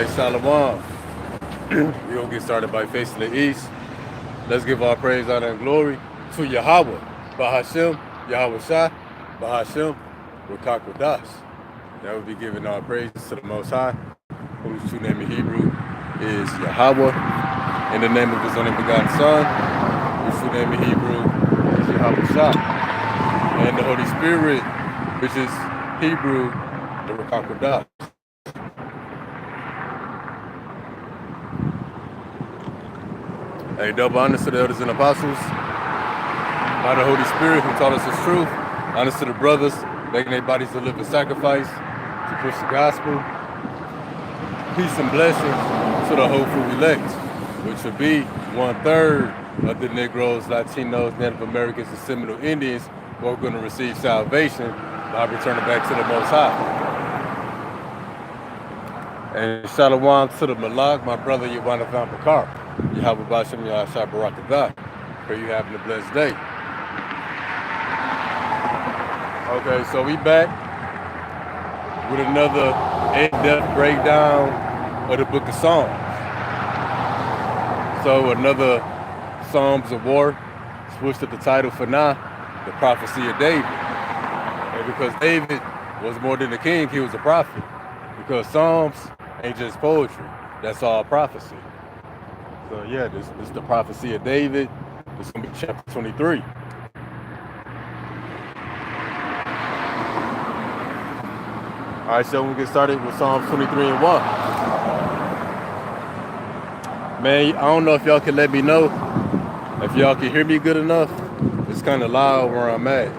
right, Shalom. We're going to get started by facing the east. Let's give our praise, honor, and glory to Yahweh, Bahashem, Yahweh Shah, Bahashem, Rakak Wadash. That would be giving our praises to the Most High, whose true name in Hebrew is Yahweh, in the name of his only begotten Son, whose true name in Hebrew is Yahweh Shah, and the Holy Spirit, which is Hebrew, the Rakak Wadash. Hey, double honors to the elders and apostles, by the Holy Spirit who taught us his truth. Honors to the brothers, making their bodies a living sacrifice to push the gospel. Peace and blessings to the hopeful elect, which would be 1/3 of the Negroes, Latinos, Native Americans, and Seminole Indians who are going to receive salvation by returning back to the Most High. And Shalom to the Malak, my brother Yawanathan Bakar. Yahweh Bashem Yahshua Barakadah. Pray you having a blessed day. Okay, so we back with another in-depth breakdown of the Book of Psalms. So another Psalms of War, switched up the title for now, the Prophecy of David. And because David was more than a king, he was a prophet. Because Psalms ain't just poetry, that's all prophecy. So yeah, this is the Prophecy of David. This is going to be chapter 23. All right, so we'll get started with Psalm 23 and 1. Man, I don't know if y'all can let me know if y'all can hear me good enough. It's kind of loud where I'm at.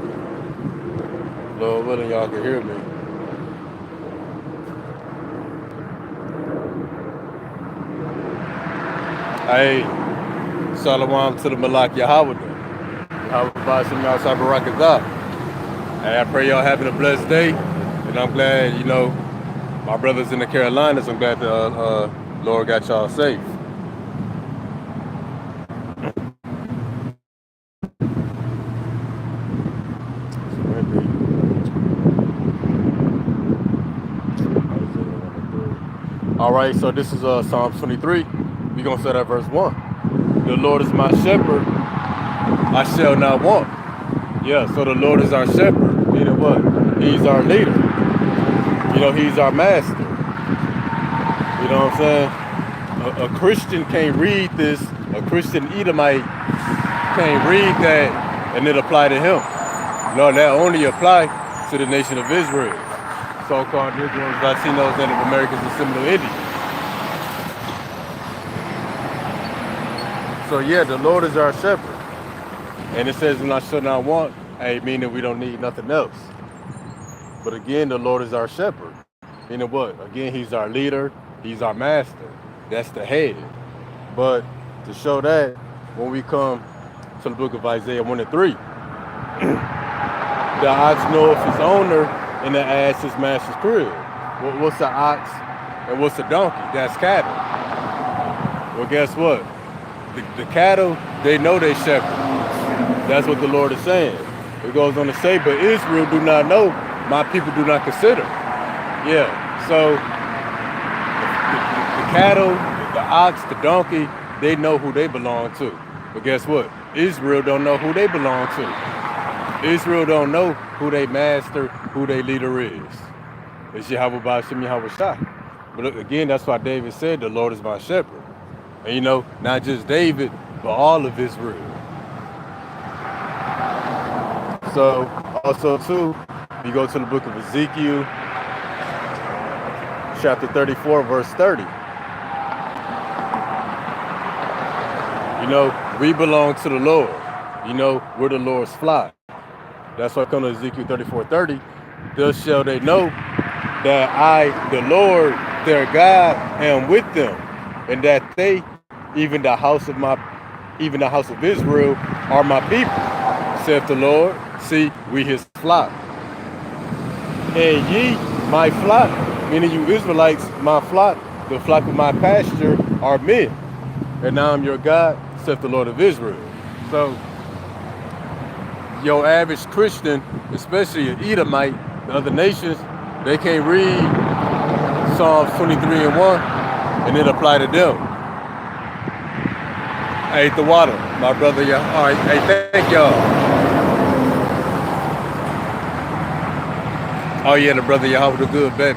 Lord willing, y'all can hear me. Hey, Shalom to the Malak Yahweh. Yahweh Bashem Yahshua Barakadah. Hey, I pray y'all having a blessed day. And I'm glad, my brothers in the Carolinas, I'm glad the Lord got y'all safe. All right, so this is Psalm 23. We're going to start at verse 1. The Lord is my shepherd, I shall not want. Yeah, so the Lord is our shepherd. Meaning what? He's our leader. He's our master. You know what I'm saying? A Christian can't read this. A Christian Edomite can't read that and it apply to him. No, that only apply to the nation of Israel. So-called Negroes, Latinos, Native Americans, and Seminole Indians. So yeah, the Lord is our shepherd. And it says, when I shall not want, meaning we don't need nothing else. But again, the Lord is our shepherd. Meaning what? Again, he's our leader. He's our master. That's the head. But to show that, when we come to the book of Isaiah 1 and 3, the ox knoweth his owner and the ass his master's crib. What's the ox and what's the donkey? That's cattle. Well, guess what? The cattle, they know they shepherd. That's what the Lord is saying. It goes on to say, but Israel do not know, my people do not consider. Yeah, so the cattle, the ox, the donkey, they know who they belong to. But guess what? Israel don't know who they belong to. Israel don't know who they master, who their leader is. It's Yahweh Bashem Yahweh Shah. But again, that's why David said, the Lord is my shepherd. And not just David, but all of Israel. So, also too, you go to the book of Ezekiel, chapter 34, verse 30. We belong to the Lord. We're the Lord's flock. That's why come to Ezekiel 34:30. Thus shall they know that I, the Lord, their God, am with them, and that they, even the house of Israel, are my people, saith the Lord. See, we his flock. And ye, my flock, meaning you Israelites, my flock, the flock of my pasture, are men. And now I'm your God, saith the Lord of Israel. So, your average Christian, especially an Edomite, the other nations, they can't read Psalms 23 and 1 and it apply to them. Hey, the water, my brother, y'all. All right, hey, thank y'all. Oh yeah, the brother Yahweh the good, bet.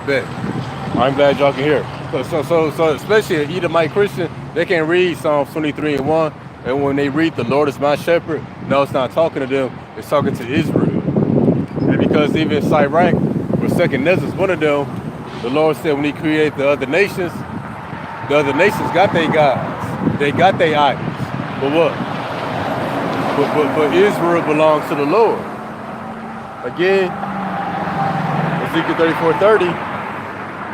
I'm glad y'all can hear. So especially an Edomite Christian, they can read Psalms 23 and 1, and when they read the Lord is my shepherd, no, it's not talking to them, it's talking to Israel. And because even Sirach or Second Nezzar is one of them, the Lord said when he created the other nations got their gods. They got their idols. But what? But Israel belongs to the Lord. Again, Ezekiel 34:30,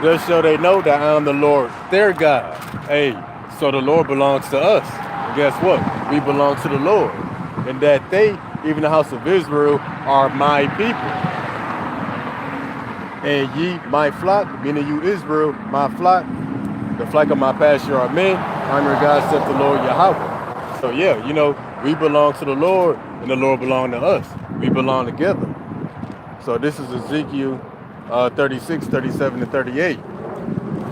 thus shall they know that I am the Lord, their God. Hey, so the Lord belongs to us. And guess what? We belong to the Lord. And that they, even the house of Israel, are my people. And ye, my flock, meaning you Israel, my flock, the flock of my pasture are men. I'm your God, saith the Lord Yahweh. So yeah, we belong to the Lord, and the Lord belongs to us. We belong together. So this is Ezekiel 36, 37, and 38.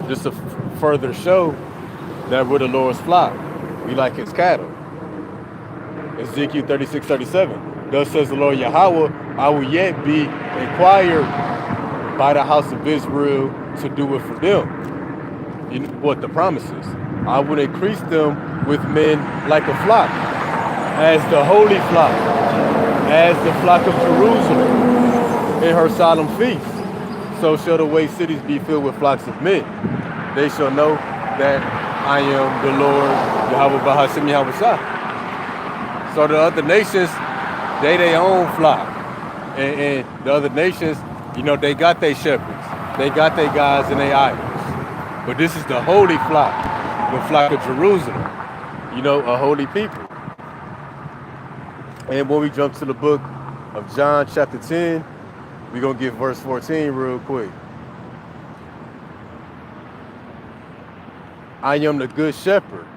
Just to further show that we're the Lord's flock. We like his cattle. Ezekiel 36, 37. Thus says the Lord Yahweh, I will yet be inquired by the house of Israel to do it for them. You know what the promise is? I will increase them with men like a flock, as the holy flock, as the flock of Jerusalem in her solemn feast. So shall the waste cities be filled with flocks of men. They shall know that I am the Lord, Yahweh Bahashem Yahweh Shah. So the other nations, they their own flock. And the other nations, they got their shepherds. They got their gods and their idols. But this is the holy flock, the flock of Jerusalem. A holy people. And when we jump to the book of John chapter 10, we're going to get verse 14 real quick. I am the good shepherd,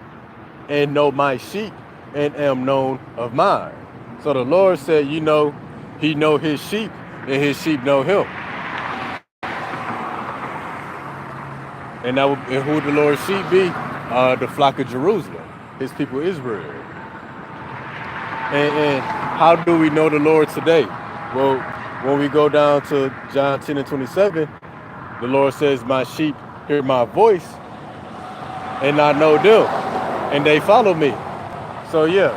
and know my sheep, and am known of mine. So the Lord said, he know his sheep, and his sheep know him. And who the Lord's sheep be? The flock of Jerusalem, his people Israel. And how do we know the Lord today? Well, when we go down to John 10 and 27, the Lord says, my sheep hear my voice, and I know them, and they follow me. So yeah,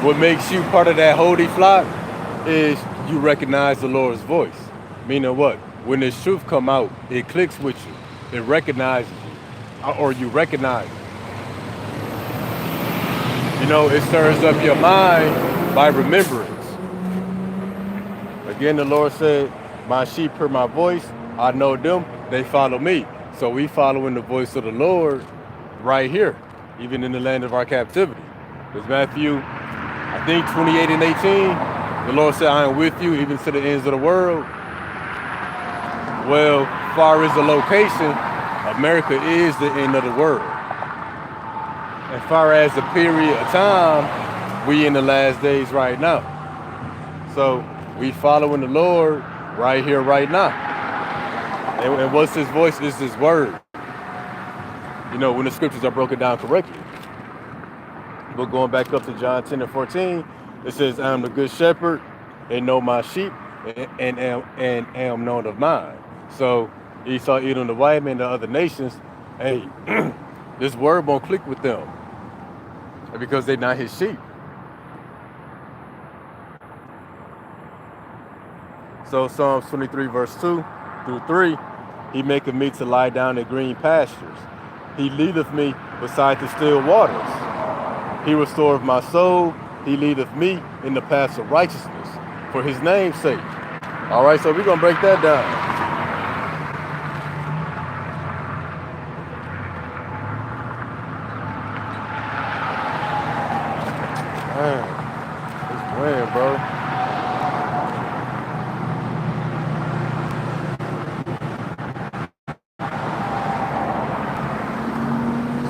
what makes you part of that holy flock is you recognize the Lord's voice. Meaning what? When this truth come out, it clicks with you. It recognizes you, or you recognize it. It stirs up your mind by remembrance. Again, the Lord said, my sheep hear my voice, I know them, they follow me. So we following the voice of the Lord right here, even in the land of our captivity. Because Matthew, I think 28 and 18, the Lord said, I am with you even to the ends of the world. Well, far as the location, America is the end of the world. As far as the period of time, we in the last days right now. So we following the Lord right here, right now. And what's his voice? Is his word. When the scriptures are broken down correctly. But going back up to John 10 and 14, it says, I am the good shepherd, and know my sheep, and am known of mine. So Esau, Edom, the white man, the other nations, hey, this word won't click with them because they're not his sheep. So Psalms 23 verse 2 through 3, he maketh me to lie down in green pastures. He leadeth me beside the still waters. He restoreth my soul. He leadeth me in the paths of righteousness for his name's sake. All right, so we're going to break that down. Man, it's winning, bro.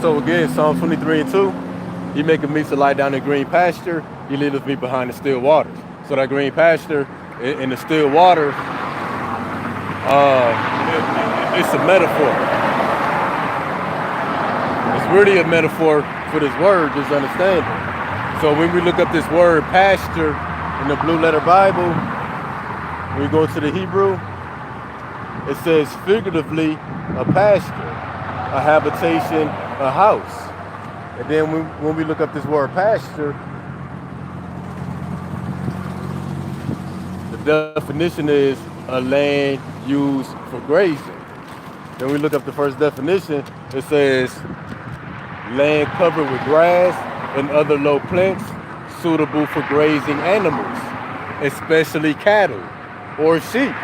So again, Psalm 23 and 2, he maketh me to lie down in green pasture. He leadeth me behind the still waters. So that green pasture in the still waters, it's a metaphor. It's really a metaphor for this word, just understand it. So when we look up this word pasture in the Blue Letter Bible, when we go to the Hebrew, it says figuratively a pasture, a habitation, a house. And then when we look up this word pasture, the definition is a land used for grazing. Then we look up the first definition, it says land covered with grass and other low plants suitable for grazing animals, especially cattle or sheep.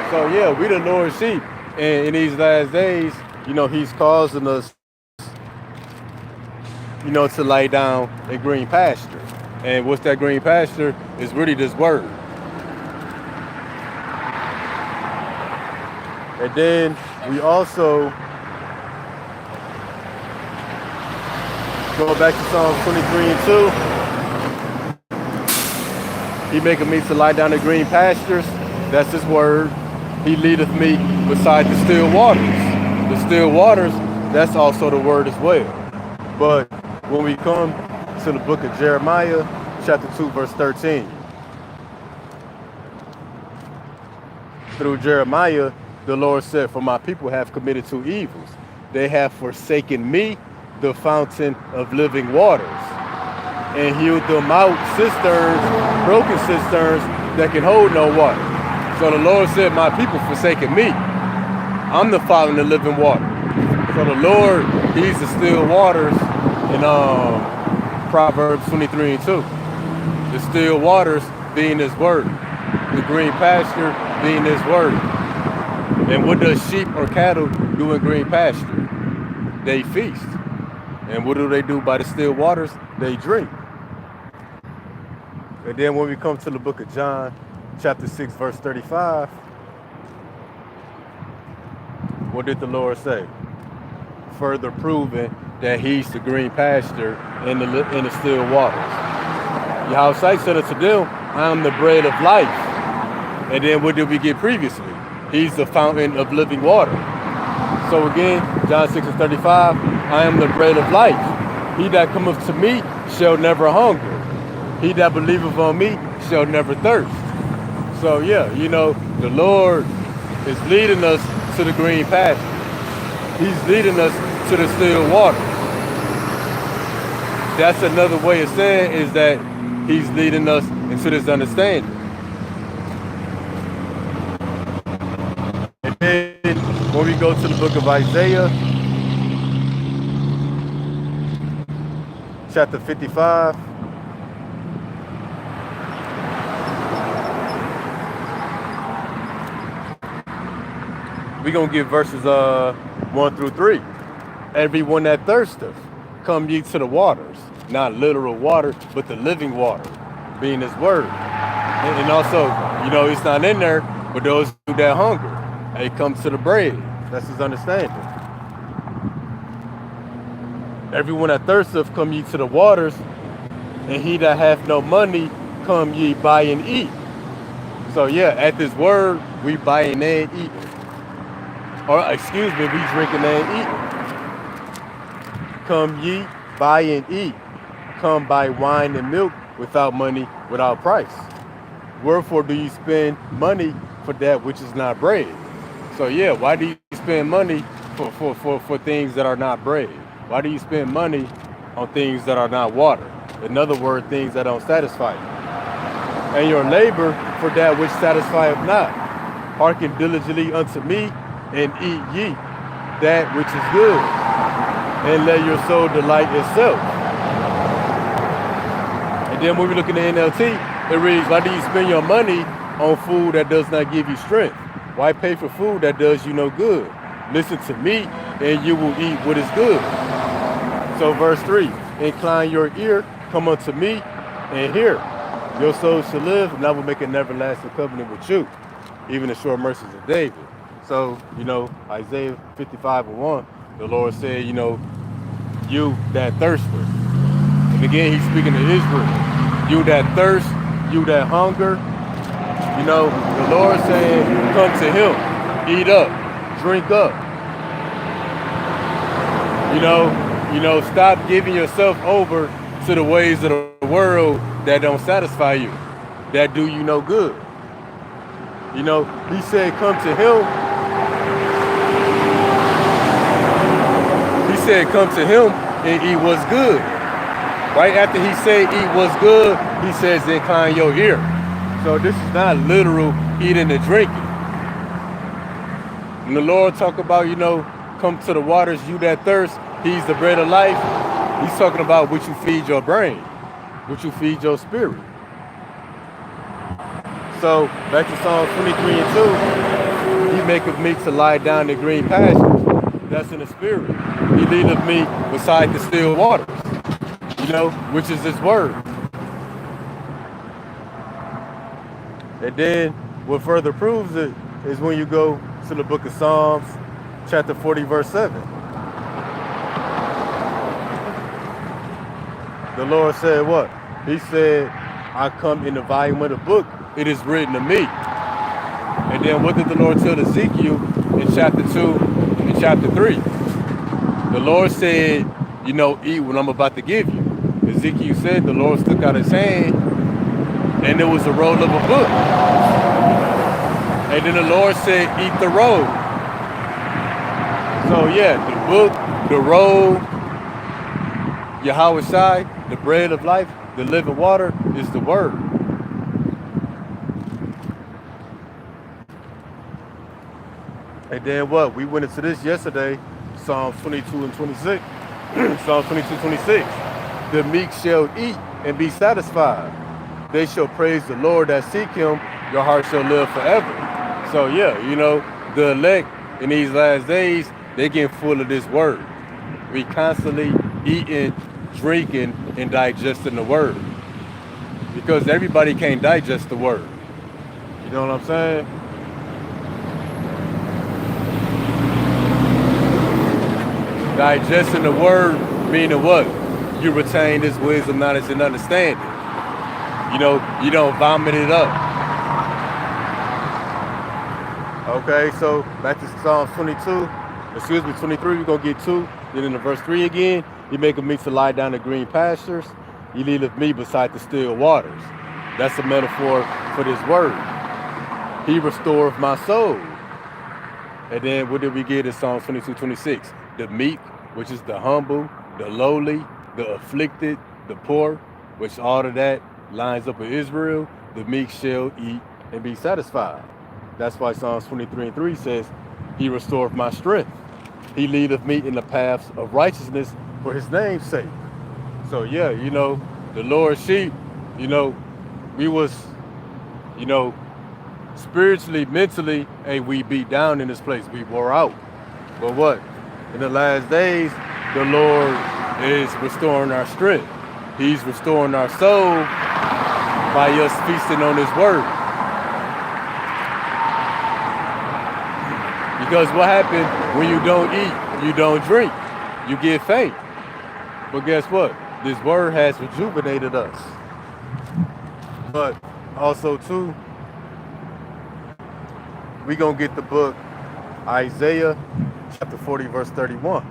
So yeah, we the Lord's sheep. And in these last days, he's causing us, to lay down a green pasture. And what's that green pasture? Is really this word. And then we also go back to Psalms 23 and 2. He maketh me to lie down in green pastures. That's his word. He leadeth me beside the still waters. The still waters, that's also the word as well. But when we come to the book of Jeremiah, chapter 2, verse 13. Through Jeremiah, the Lord said, for my people have committed two evils. They have forsaken me, the fountain of living waters, and hewed them out cisterns, broken cisterns that can hold no water. So the Lord said, my people forsaken me. I'm the fountain of living water. So the Lord, he's the still waters in Proverbs 23 and 2. The still waters being his word. The green pasture being his word. And what does sheep or cattle do in green pasture? They feast. And what do they do by the still waters? They drink. And then when we come to the book of John, chapter 6, verse 35, what did the Lord say? Further proving that he's the green pasture in the still waters. Yahushua said unto them, I am the bread of life. And then what did we get previously? He's the fountain of living water. So again, John 6 and 35, I am the bread of life. He that cometh to me shall never hunger. He that believeth on me shall never thirst. So yeah, the Lord is leading us to the green pasture. He's leading us to the still water. That's another way of saying is that he's leading us into this understanding. And then when we go to the book of Isaiah, chapter 55, we're going to get verses 1 through 3. Everyone that thirsteth, come ye to the waters. Not literal water, but the living water, being his word. And also, it's not in there, but those who that hunger, they come to the bread. That's his understanding. Everyone that thirsteth, come ye to the waters, and he that hath no money, come ye buy and eat. So yeah, at this word, we buying and eating. Or excuse me, we drinking and eating. Come ye, buy and eat. Come buy wine and milk without money, without price. Wherefore do you spend money for that which is not bread? So yeah, why do you spend money for things that are not bread? Why do you spend money on things that are not water? In other words, things that don't satisfy you. And your labor for that which satisfieth not. Hearken diligently unto me, and eat ye that which is good, and let your soul delight itself. And then when we look in the NLT, it reads, why do you spend your money on food that does not give you strength? Why pay for food that does you no good? Listen to me, and you will eat what is good. So verse 3, incline your ear, come unto me, and hear. Your soul shall live, and I will make an everlasting covenant with you, even the sure mercies of David. So, Isaiah 55 and 1, the Lord said, you that thirsteth. And again, he's speaking to Israel. You that thirst, you that hunger. The Lord saying, come to him, eat up. drink up. Stop giving yourself over to the ways of the world that don't satisfy you, that do you no good. He said, come to him. He said, come to him and eat what's good. Right after he said eat what's good, he says, incline your ear. So this is not literal eating and drinking. When the Lord talk about, come to the waters, you that thirst, he's the bread of life. He's talking about what you feed your brain, what you feed your spirit. So back to Psalms 23 and 2, he maketh me to lie down in green pastures. That's in the spirit. He leadeth me beside the still waters, which is his word. And then what further proves it is when you go to the book of Psalms, chapter 40, verse 7. The Lord said what? He said, I come in the volume of the book. It is written of me. And then what did the Lord tell Ezekiel in chapter 2 and chapter 3? The Lord said, eat what I'm about to give you. Ezekiel said the Lord stuck out his hand and there was a roll of a book. And then the Lord said, eat the roll. So yeah, the book, the roll, Yahweh Shai, the bread of life, the living water is the word. And then what? We went into this yesterday, Psalms 22 and 26. Psalms 22, 26. The meek shall eat and be satisfied. They shall praise the Lord that seek him. Your heart shall live forever. So yeah, the elect in these last days, they get full of this word. We constantly eating, drinking, and digesting the word. Because everybody can't digest the word. You know what I'm saying? Digesting the word, meaning what? You retain this wisdom, knowledge, and understanding. You don't vomit it up. Okay, so back to Psalms 23, we're going to get 2. Then in the verse 3 again, he maketh me to lie down in green pastures. He leadeth me beside the still waters. That's a metaphor for this word. He restoreth my soul. And then what did we get in Psalms 22, 26? The meek, which is the humble, the lowly, the afflicted, the poor, which all of that lines up with Israel. The meek shall eat and be satisfied. That's why Psalms 23 and 3 says, he restoreth my strength. He leadeth me in the paths of righteousness for his name's sake. So yeah, the Lord's sheep, we was, spiritually, mentally, we beat down in this place. We wore out. But what? In the last days, the Lord is restoring our strength. He's restoring our soul by us feasting on his word. Because what happens when you don't eat, you don't drink, you get faint. But guess what? This word has rejuvenated us. But also too, we're going to get the book Isaiah chapter 40 verse 31.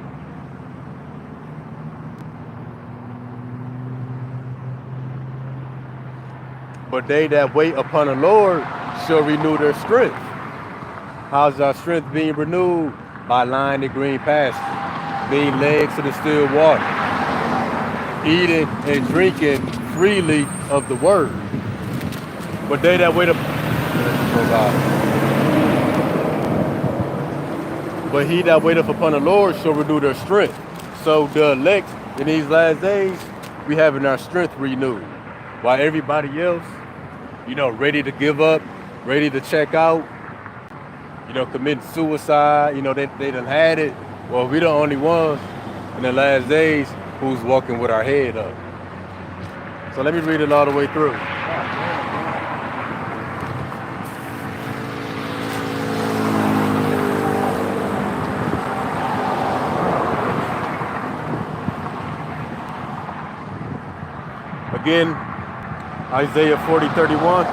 But they that wait upon the Lord shall renew their strength. How's our strength being renewed? By lying in green pastures, being led to the still water, eating and drinking freely of the word. But they that wait upon But he that waiteth upon the Lord shall renew their strength. So the elect in these last days, we having our strength renewed. While everybody else, ready to give up, ready to check out, committing suicide, they done had it. Well, we the only ones in the last days who's walking with our head up. So let me read it all the way through. Again, Isaiah 40:31.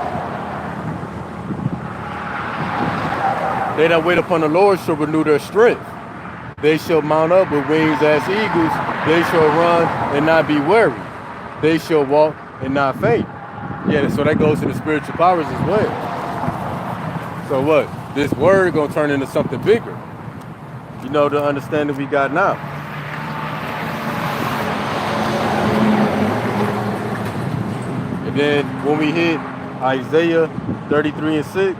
They that wait upon the Lord shall renew their strength. They shall mount up with wings as eagles. They shall run and not be weary. They shall walk and not faint. Yeah, so that goes to the spiritual powers as well. So what? This word gonna turn into something bigger. You know, the understanding we got now. And then when we hit Isaiah 33:6,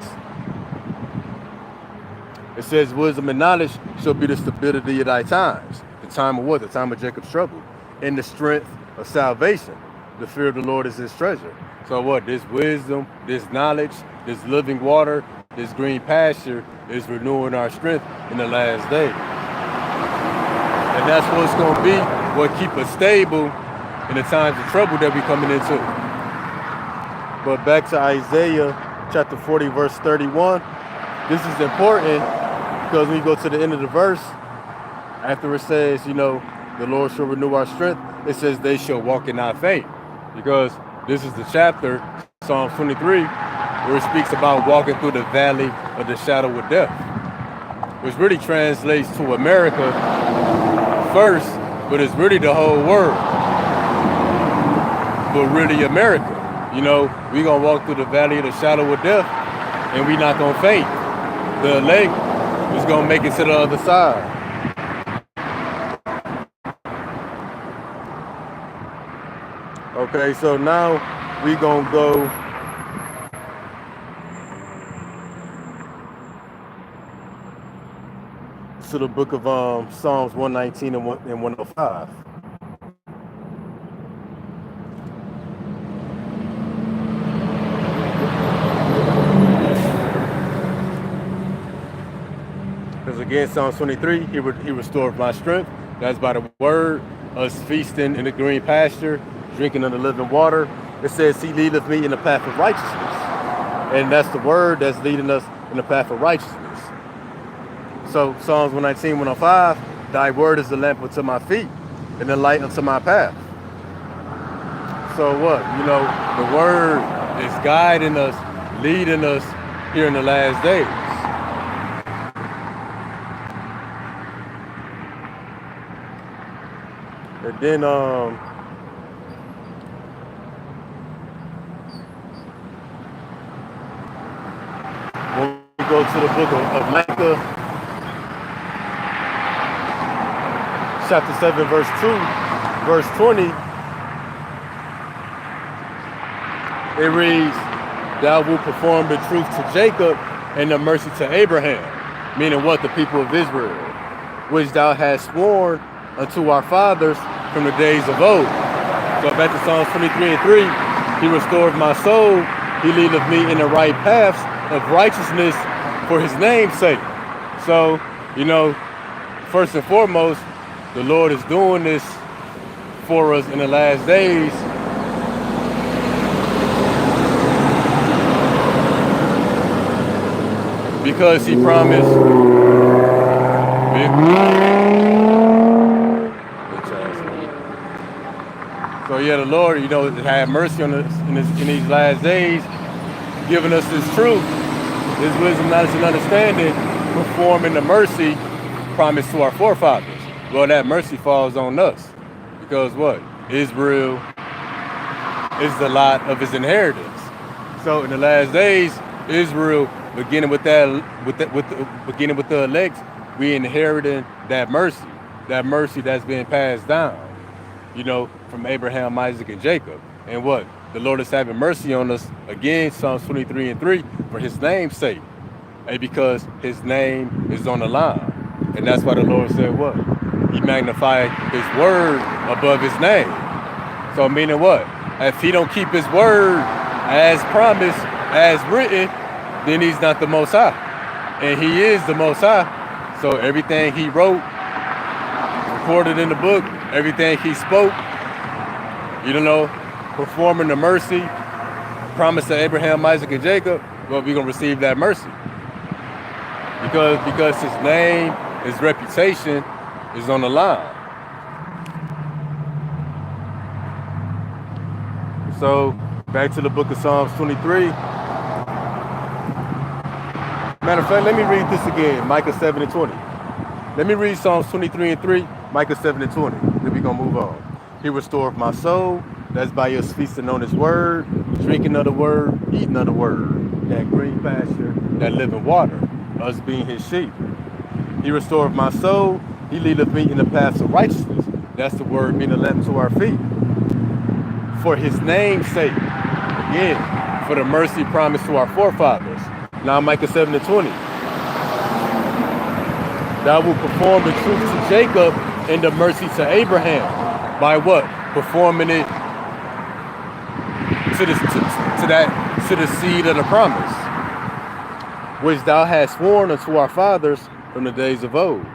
it says, wisdom and knowledge shall be the stability of thy times. The time of what? The time of Jacob's trouble. And the strength of salvation. The fear of the Lord is his treasure. So what? This wisdom, this knowledge, this living water, this green pasture is renewing our strength in the last day. And that's what's going to be what keep us stable in the times of trouble that we're coming into. But back to Isaiah chapter 40, verse 31. This is important because when you go to the end of the verse, after it says, you know, the Lord shall renew our strength, it says they shall walk and not faint. Because this is the chapter, Psalm 23, where it speaks about walking through the valley of the shadow of death, which really translates to America first, but it's really the whole world, but really America. You know, we're going to walk through the valley of the shadow of death, and we're not going to faint. The elect is going to make it to the other side. Okay, so now we're going to go to the book of Psalms 119 and 105. Because again, Psalms 23, he restored my strength. That's by the word, us feasting in the green pasture, drinking of the living water. It says he leadeth me in the path of righteousness. And that's the word that's leading us in the path of righteousness. So Psalms 119, 105, thy word is the lamp unto my feet and the light unto my path. So what? You know, the word is guiding us, leading us here in the last days. And then when we go to the book of Micah, chapter 7, verse 2, verse 20, it reads, thou wilt perform the truth to Jacob and the mercy to Abraham, meaning what? The people of Israel, which thou hast sworn unto our fathers from the days of old. So back to Psalms 23:3, he restored my soul, he leadeth me in the right paths of righteousness for his name's sake. So, you know, first and foremost, the Lord is doing this for us in the last days. Because he promised. So yeah, the Lord, you know, had mercy on us in these last days, giving us this truth, this wisdom, knowledge, and understanding, performing the mercy promised to our forefathers. Well, that mercy falls on us because what? Israel is the lot of his inheritance. So in the last days, Israel, beginning with the elect, we inheriting that mercy that's being passed down, you know, from Abraham, Isaac, and Jacob. And what? The Lord is having mercy on us again, Psalms 23:3, for his name's sake, and because his name is on the line. And that's why the Lord said what? He magnified his word above his name. So meaning what? If he don't keep his word as promised, as written, then he's not the Most High. And he is the Most High. So everything he wrote, recorded in the book, everything he spoke, you know, performing the mercy, promised to Abraham, Isaac, and Jacob, well, we're going to receive that mercy. Because his name, his reputation is on the line. So back to the book of Psalms 23. Matter of fact, let me read this again, Micah 7 and 20. Let me read Psalms 23 and 3, Micah 7 and 20. Then we're going to move on. He restored my soul. That's by us feasting on his word, drinking of the word, eating of the word. That green pasture, that living water, us being his sheep. He restored my soul. He leadeth me in the paths of righteousness. That's the word being a lamp to our feet. For his name's sake. Again, for the mercy promised to our forefathers. Now Micah 7 and 20. Thou will perform the truth to Jacob and the mercy to Abraham. By what? Performing it to the seed of the promise, which thou hast sworn unto our fathers from the days of old.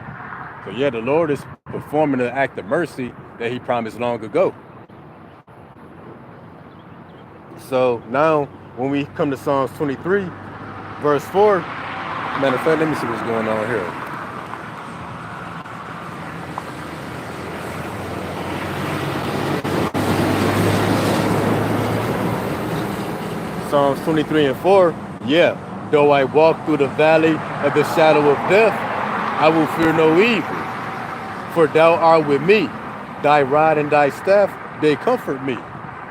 So yeah, the Lord is performing the act of mercy that he promised long ago. So now when we come to Psalms 23, verse 4, matter of fact, let me see what's going on here. Psalms 23 and 4, yeah, though I walk through the valley of the shadow of death, I will fear no evil, for thou art with me. Thy rod and thy staff, they comfort me.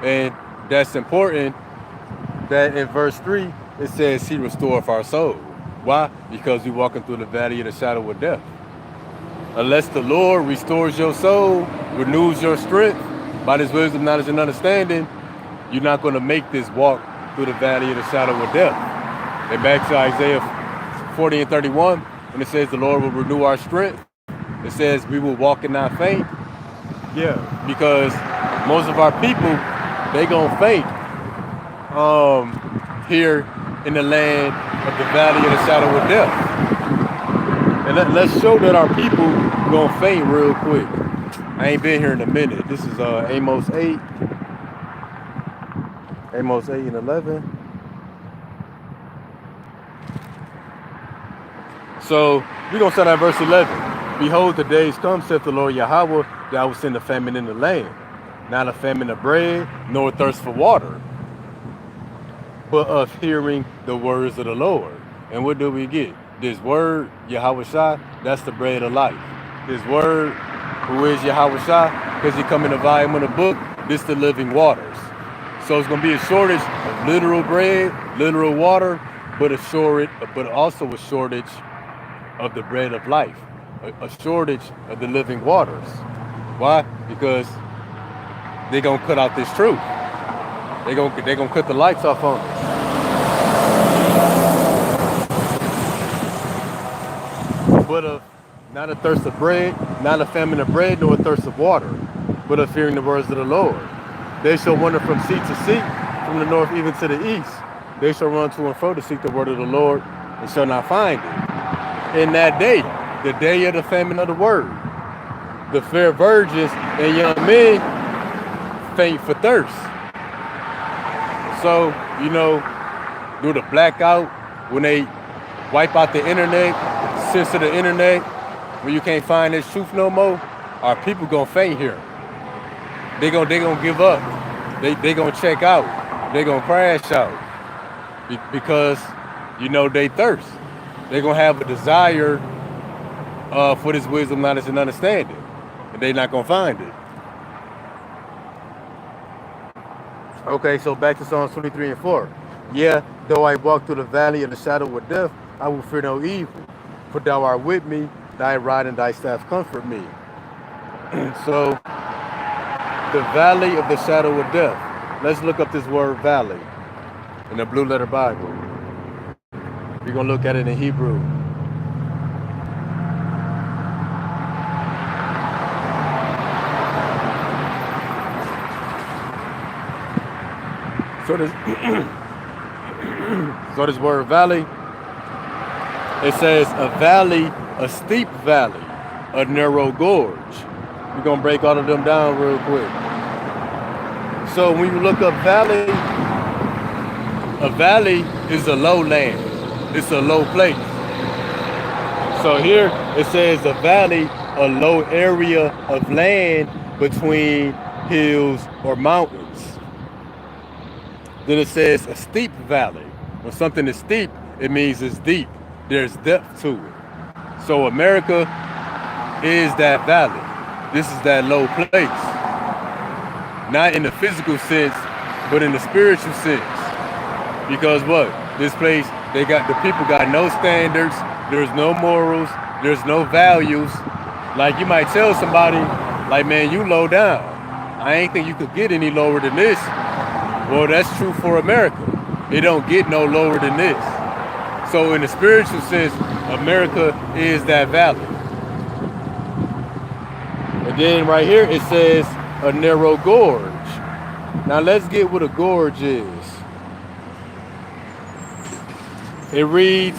And that's important that in verse 3, it says he restoreth our soul. Why? Because we're walking through the valley of the shadow of death. Unless the Lord restores your soul, renews your strength, by his wisdom, knowledge, and understanding, you're not going to make this walk through the valley of the shadow of death. And back to Isaiah 40 and 31, when it says the Lord will renew our strength, it says we will walk and not faint. Yeah, because most of our people, they gonna faint here in the land of the valley of the shadow of death. And let's show that our people gonna faint real quick. I ain't been here in a minute. This is Amos 8 and 11. So we're going to start at verse 11. Behold, the days come, saith the Lord Yahweh, that I will send a famine in the land. Not a famine of bread, nor a thirst for water, but of hearing the words of the Lord. And what do we get? This word, Yahweh Shai, that's the bread of life. This word, who is Yahweh Shai, because he come in the volume of the book, this the living waters. So it's going to be a shortage of literal bread, literal water, but also a shortage of the bread of life, a shortage of the living waters. Why? Because they're going to cut out this truth. They're going to cut the lights off on us. But not a thirst of bread, not a famine of bread, nor a thirst of water, but of hearing the words of the Lord. They shall wander from sea to sea, from the north even to the east. They shall run to and fro to seek the word of the Lord, and shall not find it. In that day, the day of the famine of the word, the fair virgins and young men faint for thirst. So, do the blackout, when they wipe out the internet, censor the internet, when you can't find this truth no more, our people gonna faint here. They gonna give up. They gonna check out. They gonna crash out because they thirst. They gonna have a desire for this wisdom, knowledge, and understanding, and they not gonna find it. Okay, so back to Psalms 23 and 4. Yeah, though I walk through the valley of the shadow of death, I will fear no evil, for thou art with me. Thy rod and thy staff comfort me. So, the valley of the shadow of death. Let's look up this word valley in the Blue Letter Bible. We're going to look at it in Hebrew. So this word valley, it says a valley, a steep valley, a narrow gorge. We're going to break all of them down real quick. So when you look up valley, a valley is a lowland. It's a low place. So here it says a valley, a low area of land between hills or mountains. Then it says a steep valley. When something is steep, it means it's deep. there's depth to it. So America is that valley. This is that low place. Not in the physical sense, but in the spiritual sense. Because what? This place, the people got no standards, there's no morals, there's no values. Like you might tell somebody, like, man, you low down. I ain't think you could get any lower than this. Well, that's true for America. It don't get no lower than this. So in the spiritual sense, America is that valley. And then right here it says a narrow gorge. Now let's get what a gorge is. It reads,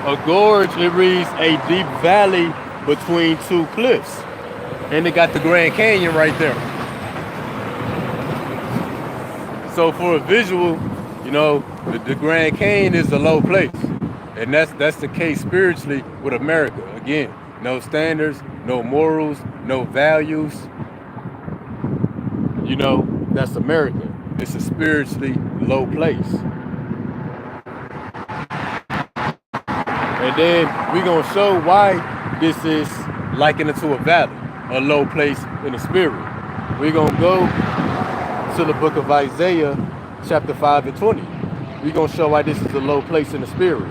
a gorge, it reads a deep valley between two cliffs. And it got the Grand Canyon right there. So for a visual, you know, the Grand Canyon is a low place. And that's the case spiritually with America. Again, no standards, no morals, no values. You know, that's America. It's a spiritually low place. And then we're going to show why this is likened to a valley, a low place in the spirit. We're going to go to the book of Isaiah, chapter 5 and 20. We're going to show why this is a low place in the spirit.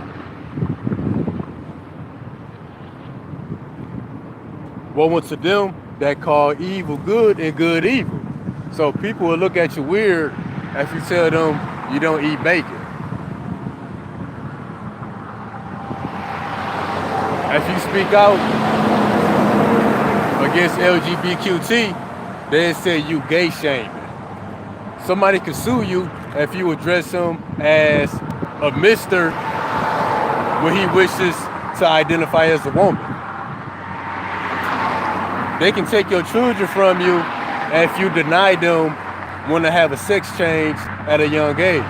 Woe unto them that call evil good and good evil. So people will look at you weird if you tell them you don't eat bacon. If you speak out against LGBTQT, they say you gay shaming. Somebody can sue you if you address him as a mister when he wishes to identify as a woman. They can take your children from you if you deny them want to have a sex change at a young age.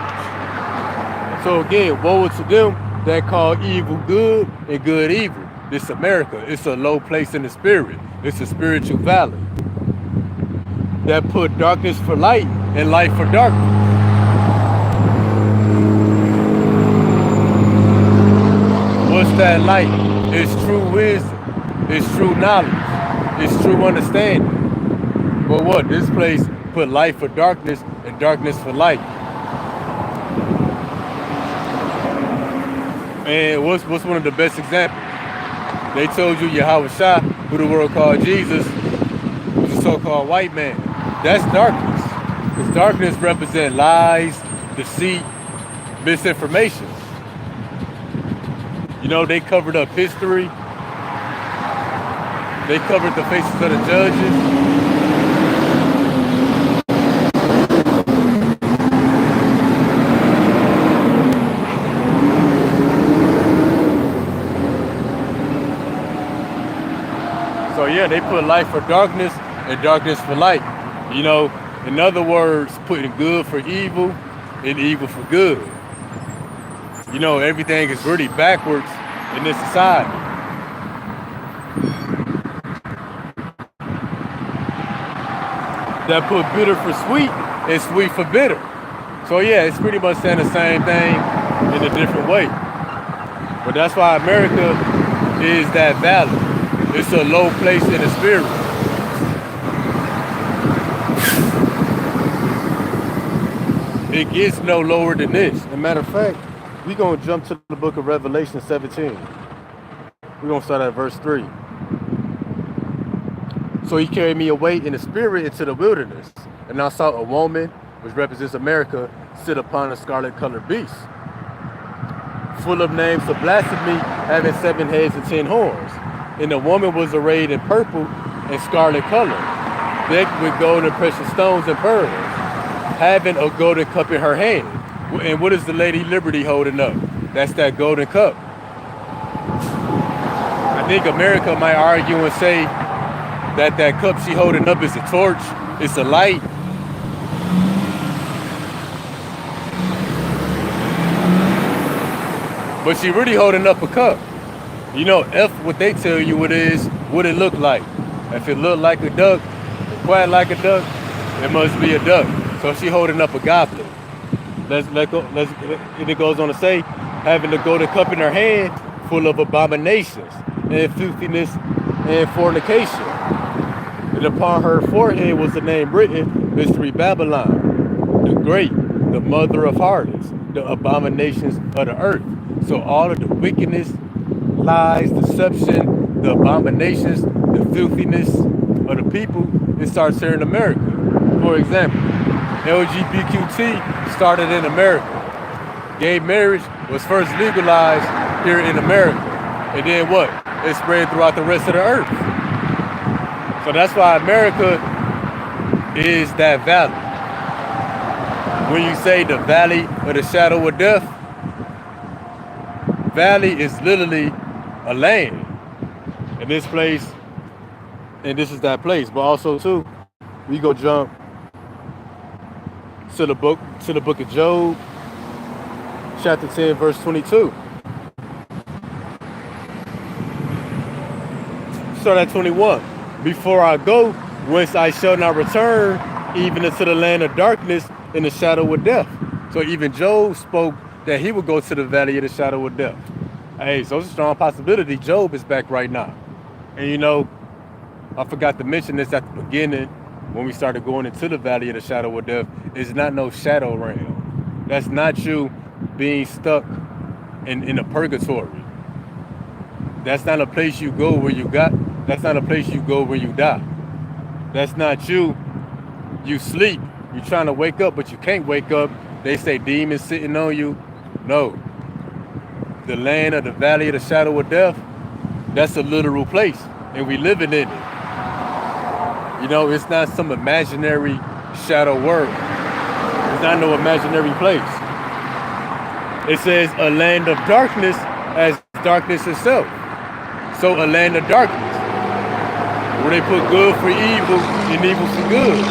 So again, woe to them that call evil good and good evil. This America, it's a low place in the spirit. It's a spiritual valley that put darkness for light and light for darkness. What's that light? It's true wisdom. It's true knowledge. It's true understanding. But what? This place put light for darkness and darkness for light. And what's one of the best examples? They told you Yahweh Shah, who the world called Jesus, was a so-called white man. That's darkness. Because darkness represents lies, deceit, misinformation. You know, they covered up history. They covered the faces of the judges. So yeah, they put light for darkness and darkness for light. You know, in other words, putting good for evil and evil for good. You know, everything is really backwards in this society. That put bitter for sweet and sweet for bitter. So yeah, it's pretty much saying the same thing in a different way. But that's why America is that valley. It's a low place in the spirit. It gets no lower than this. As a matter of fact, we're going to jump to the book of Revelation 17. We're going to start at verse 3. So he carried me away in the spirit into the wilderness, and I saw a woman, which represents America, sit upon a scarlet-colored beast, full of names of blasphemy, having 7 heads and 10 horns. And the woman was arrayed in purple and scarlet color, decked with gold and precious stones and pearls, having a golden cup in her hand. And what is the Lady Liberty holding up? That's that golden cup. I think America might argue and say that that cup she holding up is a torch, it's a light. But she really holding up a cup. You know, what they tell you it is, what it look like. If it look like a duck, quack like a duck, it must be a duck. So she holding up a goblet. And it goes on to say, having the golden cup in her hand, full of abominations and filthiness and fornication. And upon her forehead was the name written, Mystery Babylon, the great, the mother of harlots, the abominations of the earth. So all of the wickedness, lies, deception, the abominations, the filthiness of the people, it starts here in America. For example, LGBTQ started in America. Gay marriage was first legalized here in America. And then what? It spread throughout the rest of the earth. So that's why America is that valley. When you say the valley of the shadow of death, valley is literally a land. And this place, and this is that place. But also too, we go jump to the book of Job, chapter 10, verse 22. Start at 21. Before I go, whence I shall not return, even into the land of darkness and the shadow of death. So even Job spoke that he would go to the valley of the shadow of death. Hey, so it's a strong possibility Job is back right now. And you know, I forgot to mention this at the beginning when we started going into the valley of the shadow of death. It's not no shadow realm. That's not you being stuck in a purgatory. That's not a place you go where you got. That's not a place you go where you die. That's not you. You sleep. You're trying to wake up, but you can't wake up. They say demons sitting on you. No. The land of the valley of the shadow of death, that's a literal place, and we living in it. You know, it's not some imaginary shadow world. It's not no imaginary place. It says a land of darkness as darkness itself. So a land of darkness, where they put good for evil and evil for good.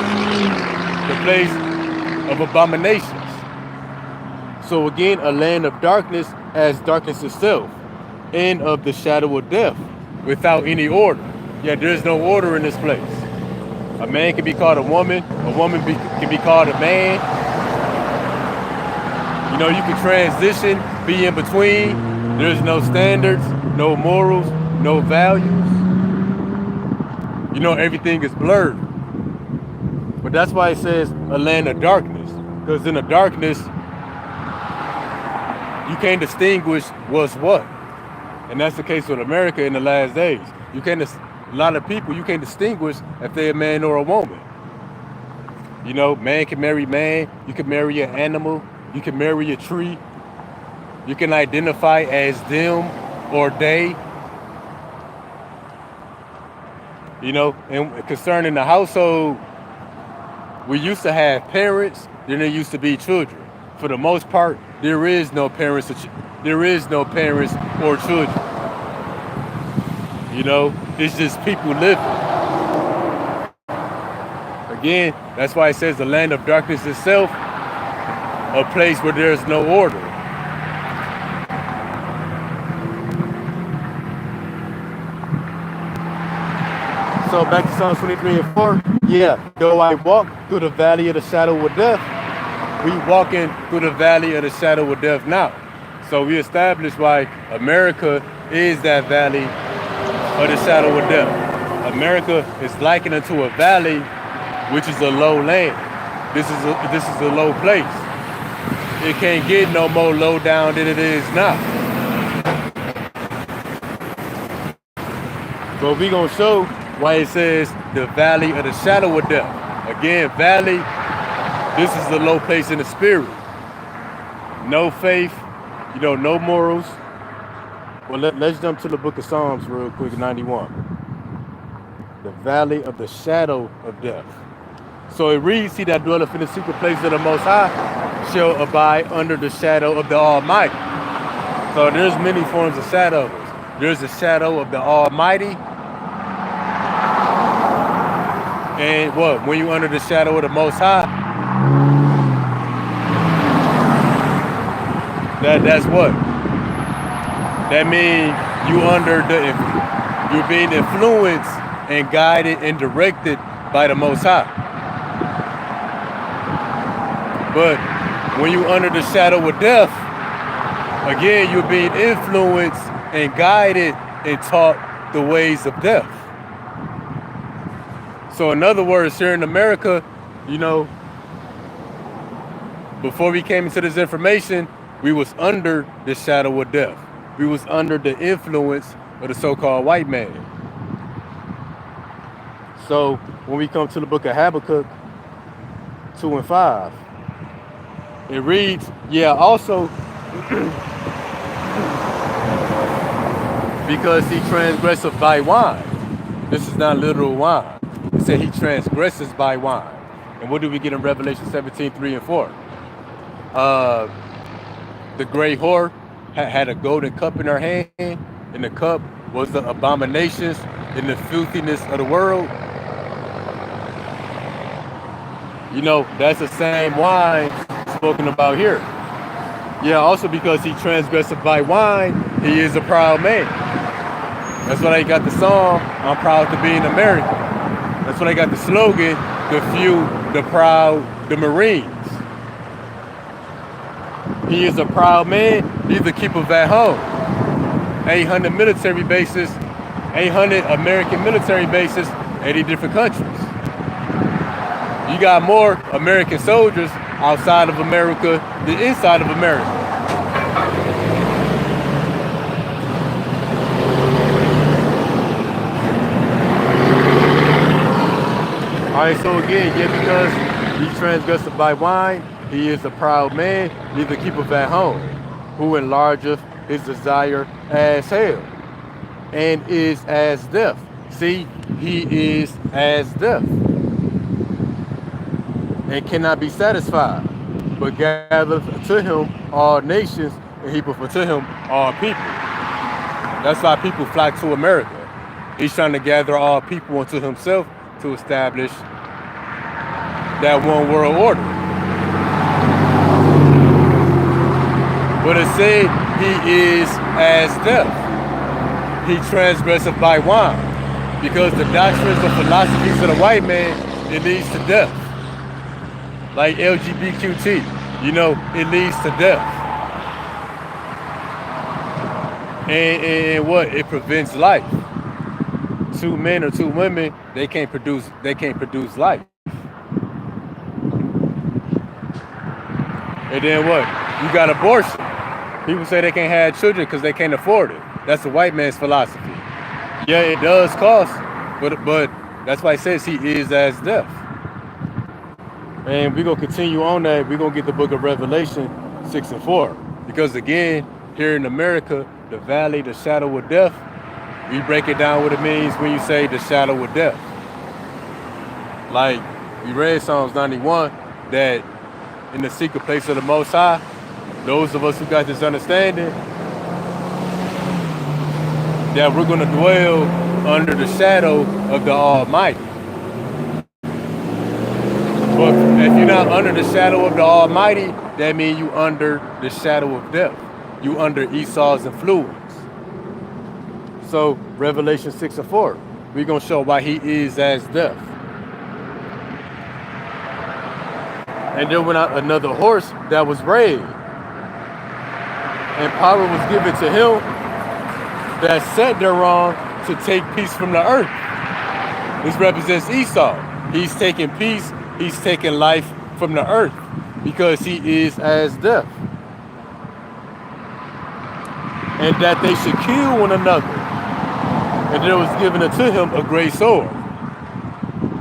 The place of abominations. So again, a land of darkness as darkness itself, and of the shadow of death, without any order. Yeah, there's no order in this place. A man can be called a woman can be called a man. You know, you can transition, be in between. There's no standards, no morals, no values. You know, everything is blurred. But that's why it says a land of darkness. Because in the darkness, you can't distinguish what's what. And that's the case with America in the last days. A lot of people, you can't distinguish if they're a man or a woman. You know, man can marry man. You can marry an animal. You can marry a tree. You can identify as them or they. You know, and concerning the household, we used to have parents, then there used to be children. For the most part, there is no parents or children. You know, it's just people living. Again, that's why it says the land of darkness itself, a place where there's no order. So back to Psalms 23 and 4. Yeah, though I walk through the valley of the shadow of death, we walking through the valley of the shadow of death now. So we established why America is that valley of the shadow of death. America is likened unto a valley, which is a low land. This is a low place. It can't get no more low down than it is now. So we gonna show why it says the valley of the shadow of death. Again, valley, this is the low place in the spirit. No faith, you know, no morals. Well, let's jump to the book of Psalms real quick, 91. The valley of the shadow of death. So it reads, he that dwelleth in the secret place of the Most High shall abide under the shadow of the Almighty. So there's many forms of shadows. There's the shadow of the Almighty. And what? When you're under the shadow of the Most High, that's what? That means you're being influenced and guided and directed by the Most High. But when you under the shadow of death, again, you're being influenced and guided and taught the ways of death. So in other words, here in America, you know, before we came into this information, we was under the shadow of death. We was under the influence of the so-called white man. So when we come to the book of Habakkuk 2 and 5, it reads, yeah, also because he transgresseth by wine. This is not literal wine. It said he transgresses by wine. And what do we get in Revelation 17, 3 and 4? The great whore had a golden cup in her hand, and the cup was the abominations and the filthiness of the world. You know, that's the same wine spoken about here. Yeah, also because he transgressed by wine, he is a proud man. That's why they got the song, I'm proud to be an American. That's why they got the slogan, the few, the proud, the Marines. He is a proud man, he's the keeper at home. 800 military bases, 800 American military bases, 80 different countries. You got more American soldiers outside of America than inside of America. All right, so again, yeah, because he transgressed by wine, he is a proud man, he's the keeper at home, who enlargeth his desire as hell, and is as death. See, he is as death, and cannot be satisfied, but gathereth to him all nations, and heapeth unto him all people. That's why people flock to America. He's trying to gather all people unto himself to establish that one world order. But it said he is as death. He transgresseth by wine, because the doctrines and philosophies of the white man, it leads to death. Like LGBTQ, you know, it leads to death. And what? It prevents life. Two men or two women, they can't produce life. And then what? You got abortion. People say they can't have children because they can't afford it. That's the white man's philosophy. Yeah, it does cost, but that's why it says he is as death. And we're going to continue on that. We're going to get the book of Revelation 6 and 4. Because again, here in America, the valley, the shadow of death, we break it down what it means when you say the shadow of death. Like we read Psalms 91, that in the secret place of the Most High, those of us who got this understanding, that we're going to dwell under the shadow of the Almighty. But if you're not under the shadow of the Almighty, that means you under the shadow of death. You under Esau's influence. So Revelation 6 and 4, we're going to show why he is as death. And there went out another horse that was red, and power was given to him that sat thereon to take peace from the earth. This represents Esau. He's taking peace, he's taking life from the earth, because he is as death. And that they should kill one another. And there was given unto him a great sword.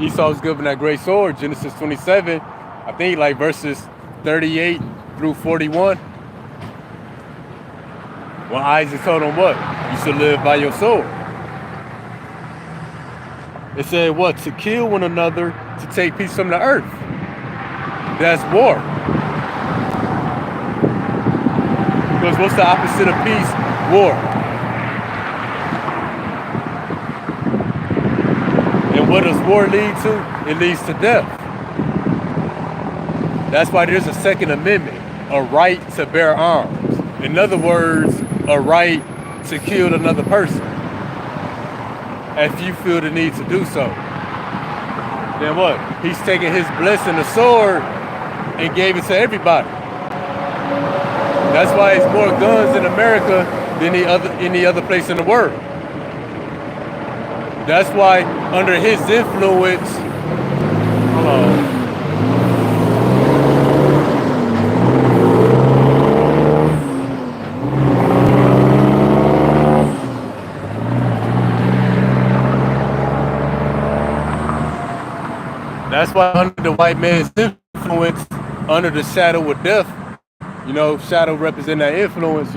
Esau was given that great sword, Genesis 27, I think like verses 38 through 41. When Isaac told him what? You should live by your sword. It said what? To kill one another, to take peace from the earth. That's war. Because what's the opposite of peace? War. And what does war lead to? It leads to death. That's why there's a Second Amendment, a right to bear arms. In other words, a right to kill another person if you feel the need to do so. then what? He's taking his blessing, the sword, and gave it to everybody. That's why it's more guns in America than any other place in the world. That's why under his influence, hold on. That's why under the white man's influence, under the shadow of death, shadow represent that influence,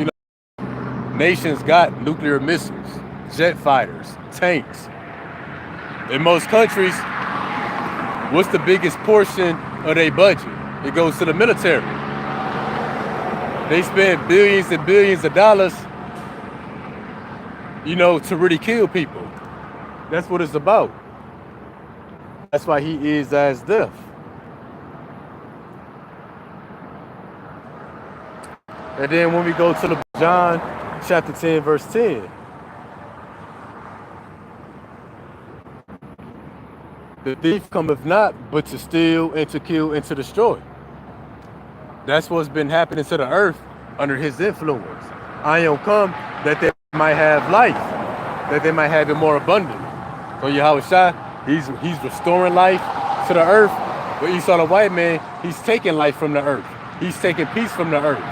nations got nuclear missiles, jet fighters, tanks. In most countries, what's the biggest portion of their budget? It goes to the military. They spend billions and billions of dollars, to really kill people. That's what it's about. That's why he is as death. And then when we go to the John chapter 10, verse 10. The thief cometh not but to steal and to kill and to destroy. That's what's been happening to the earth under his influence. I am come that they might have life, that they might have it more abundant. So Yahushua, he's restoring life to the earth. But Esau the white man, he's taking life from the earth. He's taking peace from the earth.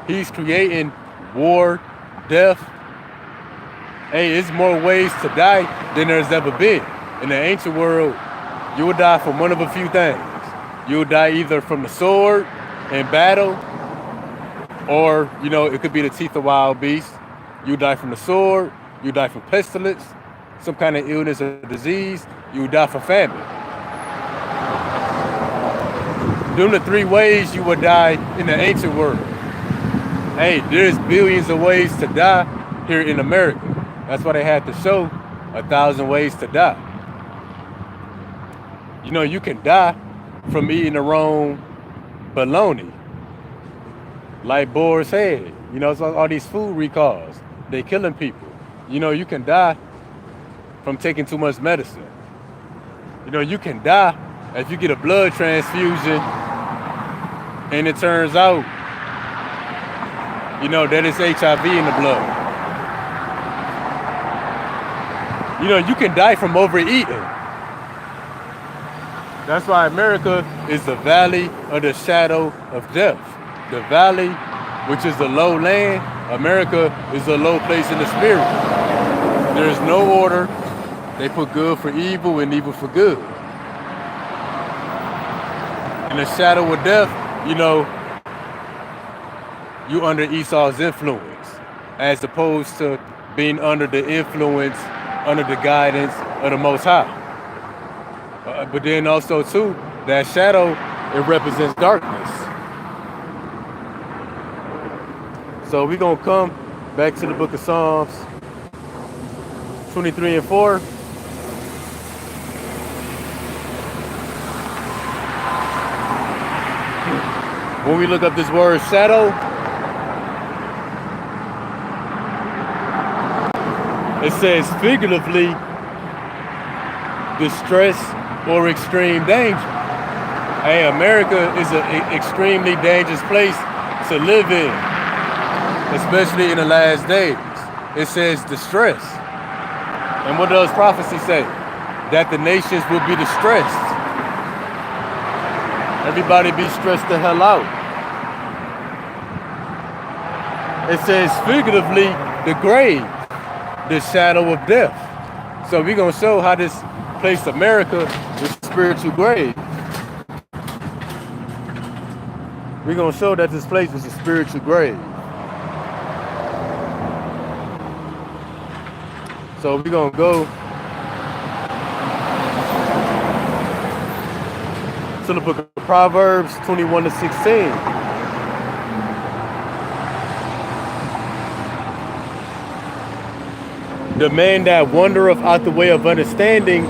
He's creating war, death. Hey, it's more ways to die than there's ever been. In the ancient world, you would die from one of a few things. You would die either from the sword in battle, or, it could be the teeth of wild beasts. You would die from the sword. You would die from pestilence, some kind of illness or disease. You would die from famine. Them the three ways you would die in the ancient world. Hey, there's billions of ways to die here in America. That's why they had to show 1,000 ways to die. You can die from eating the wrong bologna, like Boar's Head. It's all these food recalls. They killing people. You can die from taking too much medicine. You can die if you get a blood transfusion and it turns out, that it's HIV in the blood. You can die from overeating. That's why America is the valley of the shadow of death. The valley, which is the low land, America is a low place in the spirit. There is no order. They put good for evil and evil for good. In the shadow of death, you under Esau's influence, as opposed to being under the influence, under the guidance of the Most High. But then also too, that shadow, it represents darkness. So we're gonna come back to the book of Psalms 23 and 4. When we look up this word shadow, it says figuratively distress or extreme danger. Hey, America is an extremely dangerous place to live in, especially in the last days. It says distress. And what does prophecy say? That the nations will be distressed. Everybody be stressed the hell out. It says figuratively the grave, the shadow of death. So we're going to show how this place America is a spiritual grave. We're going to show that this place is a spiritual grave. So we're going to go to the book of Proverbs 21 to 16. The man that wandereth out the way of understanding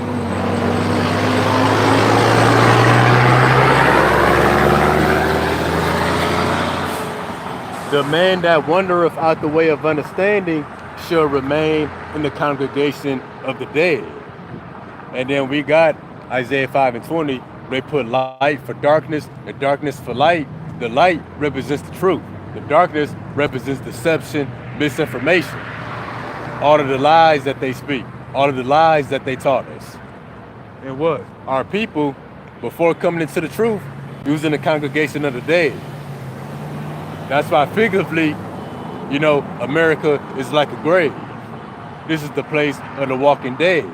shall remain in the congregation of the dead. And then we got Isaiah 5:20. They put light for darkness and darkness for light. The light represents the truth. The darkness represents deception, misinformation. All of the lies that they speak, all of the lies that they taught us. And what? Our people, before coming into the truth, using the congregation of the dead. That's why figuratively, America is like a grave. This is the place of the walking dead.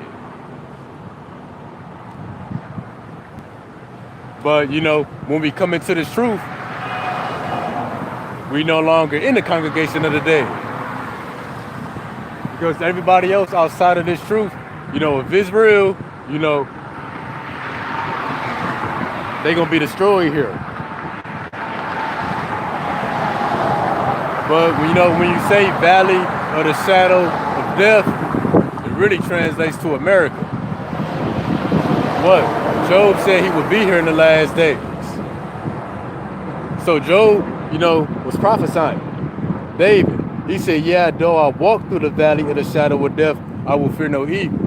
But, when we come into this truth, we no longer in the congregation of the dead. Because everybody else outside of this truth, if it's real, they're going to be destroyed here. But, when you say valley of the shadow of death, it really translates to America. What? Job said he would be here in the last days. So Job, was prophesying. David, he said, yeah, though I walk through the valley of the shadow of death, I will fear no evil.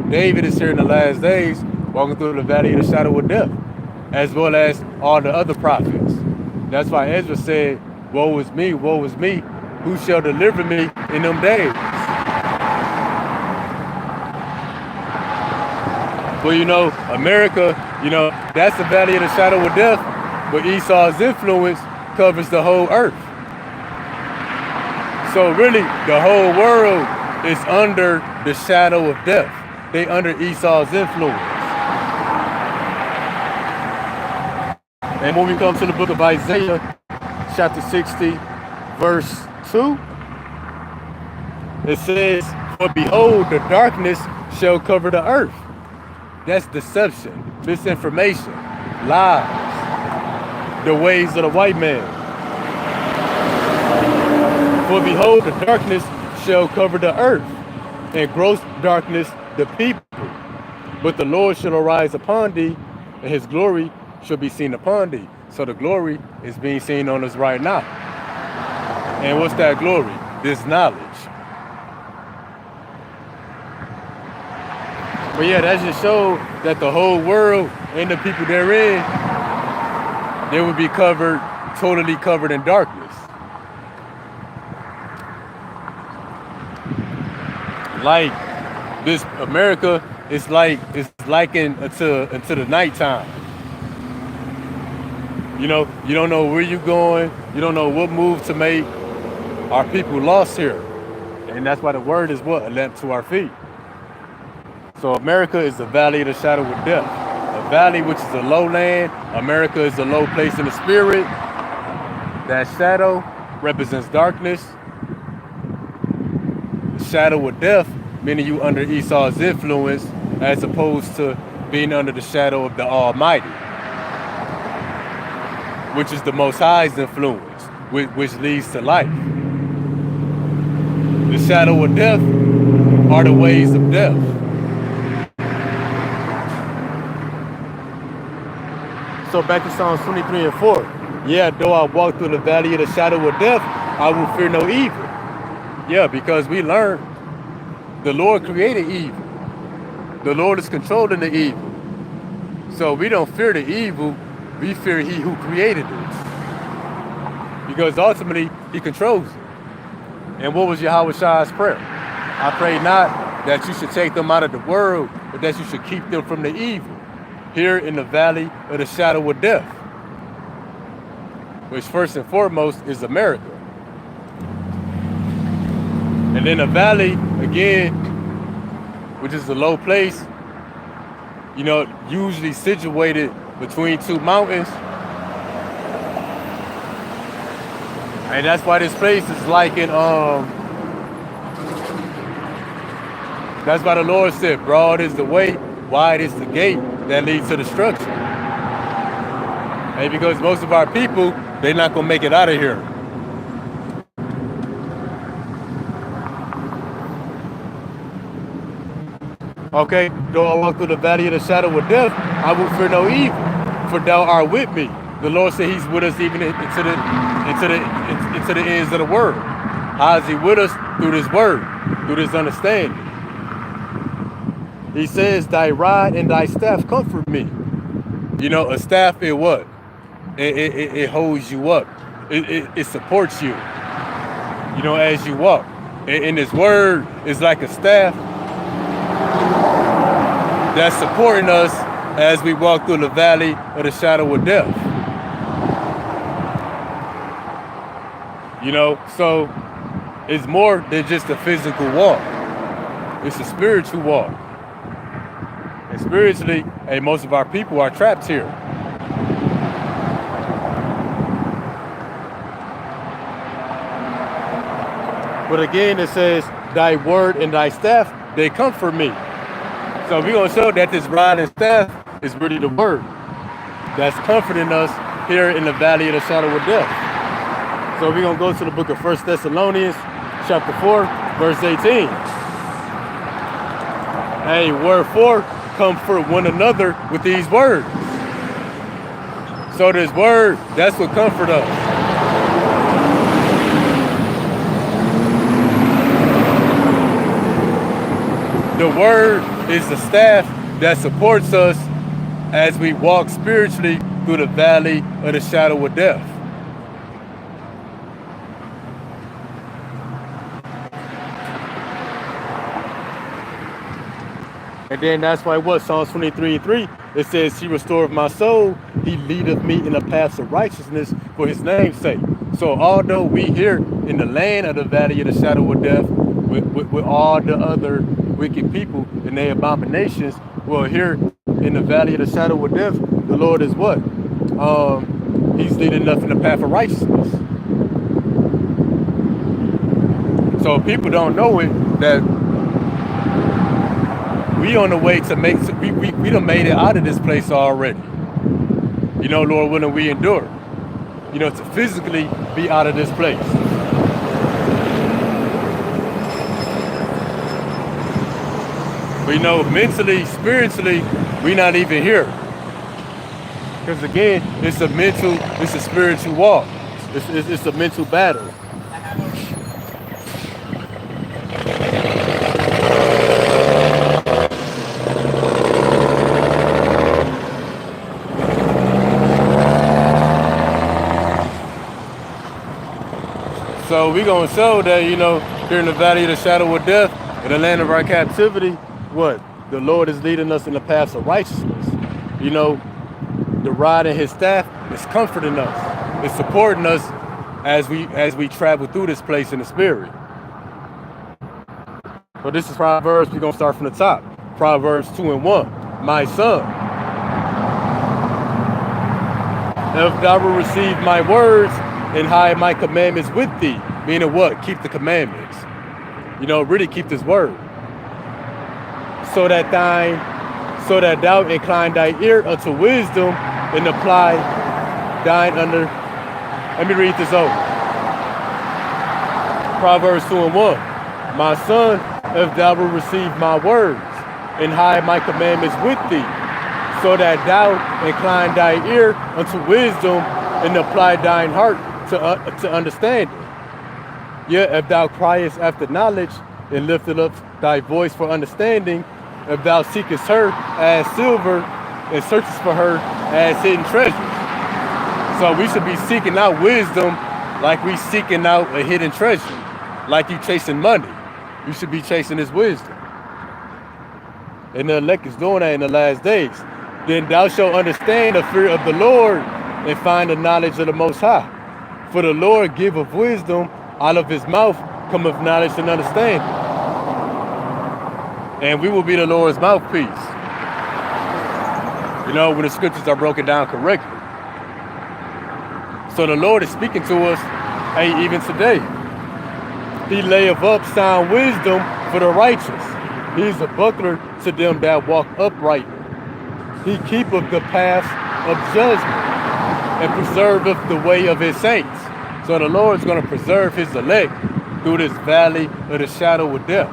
David is here in the last days, walking through the valley of the shadow of death, as well as all the other prophets. That's why Ezra said, woe is me, who shall deliver me in them days? But America, that's the valley of the shadow of death, but Esau's influence covers the whole earth. So really, the whole world is under the shadow of death. They under Esau's influence. And when we come to the book of Isaiah, chapter 60, verse 2, it says, for behold, the darkness shall cover the earth. That's deception, misinformation, lies, the ways of the white man. For behold, the darkness shall cover the earth, and gross darkness the people. But the Lord shall arise upon thee, and his glory shall be seen upon thee. So the glory is being seen on us right now. And what's that glory? This knowledge. But yeah, that just showed that the whole world and the people therein, they would be totally covered in darkness. Like this America, it's likened until the nighttime. You don't know where you're going. You don't know what move to make. Our people lost here. And that's why the word is what? A lamp to our feet. So America is the valley of the shadow of death. A valley which is a lowland. America is a low place in the spirit. That shadow represents darkness. The shadow of death, meaning you under Esau's influence, as opposed to being under the shadow of the Almighty, which is the Most High's influence, which leads to life. The shadow of death are the ways of death. So back to Psalms 23 and 4. Yeah, though I walk through the valley of the shadow of death, I will fear no evil. Yeah, because we learned the Lord created evil. The Lord is controlling the evil. So we don't fear the evil, we fear he who created it. Because ultimately, he controls it. And what was Yahweh Shai's prayer? I pray not that you should take them out of the world, but that you should keep them from the evil. Here in the valley of the shadow of death, which first and foremost is America. And then the valley, again, which is a low place, usually situated between two mountains. And that's why this place is like that's why the Lord said, broad is the way, wide is the gate that leads to destruction. And because most of our people, they're not going to make it out of here. Okay, though I walk through the valley of the shadow of death, I will fear no evil, for thou art with me. The Lord said he's with us even into the ends of the world. How is he with us? Through this word, through this understanding. He says, thy rod and thy staff comfort me. You know, a staff, it what? It holds you up. It supports you, you know, as you walk. And his word is like a staff that's supporting us as we walk through the valley of the shadow of death. You know, so it's more than just a physical walk. It's a spiritual walk. And spiritually, hey, most of our people are trapped here. But again, it says, thy word and thy staff, they comfort me. So we're going to show that this rod and staff is really the word that's comforting us here in the valley of the shadow of death. So we're going to go to the book of 1 Thessalonians, chapter 4, verse 18. Hey, wherefore, comfort one another with these words. So this word, that's what comfort us. The word is the staff that supports us as we walk spiritually through the valley of the shadow of death. And then that's why what? Psalms 23:3, it says, he restoreth my soul, he leadeth me in the paths of righteousness for his name's sake. So although we here in the land of the valley of the shadow of death, with all the other wicked people and their abominations, well, here in the valley of the shadow of death, the Lord is what? He's leading us in the path of righteousness. So people don't know it, that we on the way to make, we done made it out of this place already. You know, Lord willing, we endure, you know, to physically be out of this place. But you know, mentally, spiritually, we're not even here. Because again, it's a spiritual walk. It's a mental battle. So we're going to show that, you know, here in the valley of the shadow of death, in the land of our captivity, what? The Lord is leading us in the paths of righteousness. You know, the rod and his staff is comforting us. It's supporting us as we travel through this place in the spirit. So this is Proverbs. We're going to start from the top. Proverbs 2:1. My son, if thou wilt receive my words and hide my commandments with thee, meaning what? Keep the commandments. You know, really keep this word. So that thou incline thy ear unto wisdom and apply thine under. Let me read this over. Proverbs 2:1. My son, if thou wilt receive my words and hide my commandments with thee, so that thou incline thy ear unto wisdom and apply thine heart to understanding. Yet if thou criest after knowledge and liftest up thy voice for understanding, if thou seekest her as silver and searchest for her as hidden treasures. So we should be seeking out wisdom like we seeking out a hidden treasure. Like you chasing money. You should be chasing his wisdom. And the elect is doing that in the last days. Then thou shalt understand the fear of the Lord and find the knowledge of the Most High. For the Lord giveth wisdom, out of his mouth cometh knowledge and understanding. And we will be the Lord's mouthpiece. You know, when the scriptures are broken down correctly. So the Lord is speaking to us, hey, even today. He layeth up sound wisdom for the righteous. He is a buckler to them that walk upright. He keepeth the paths of judgment and preserveth the way of his saints. So the Lord is going to preserve his elect through this valley of the shadow of death.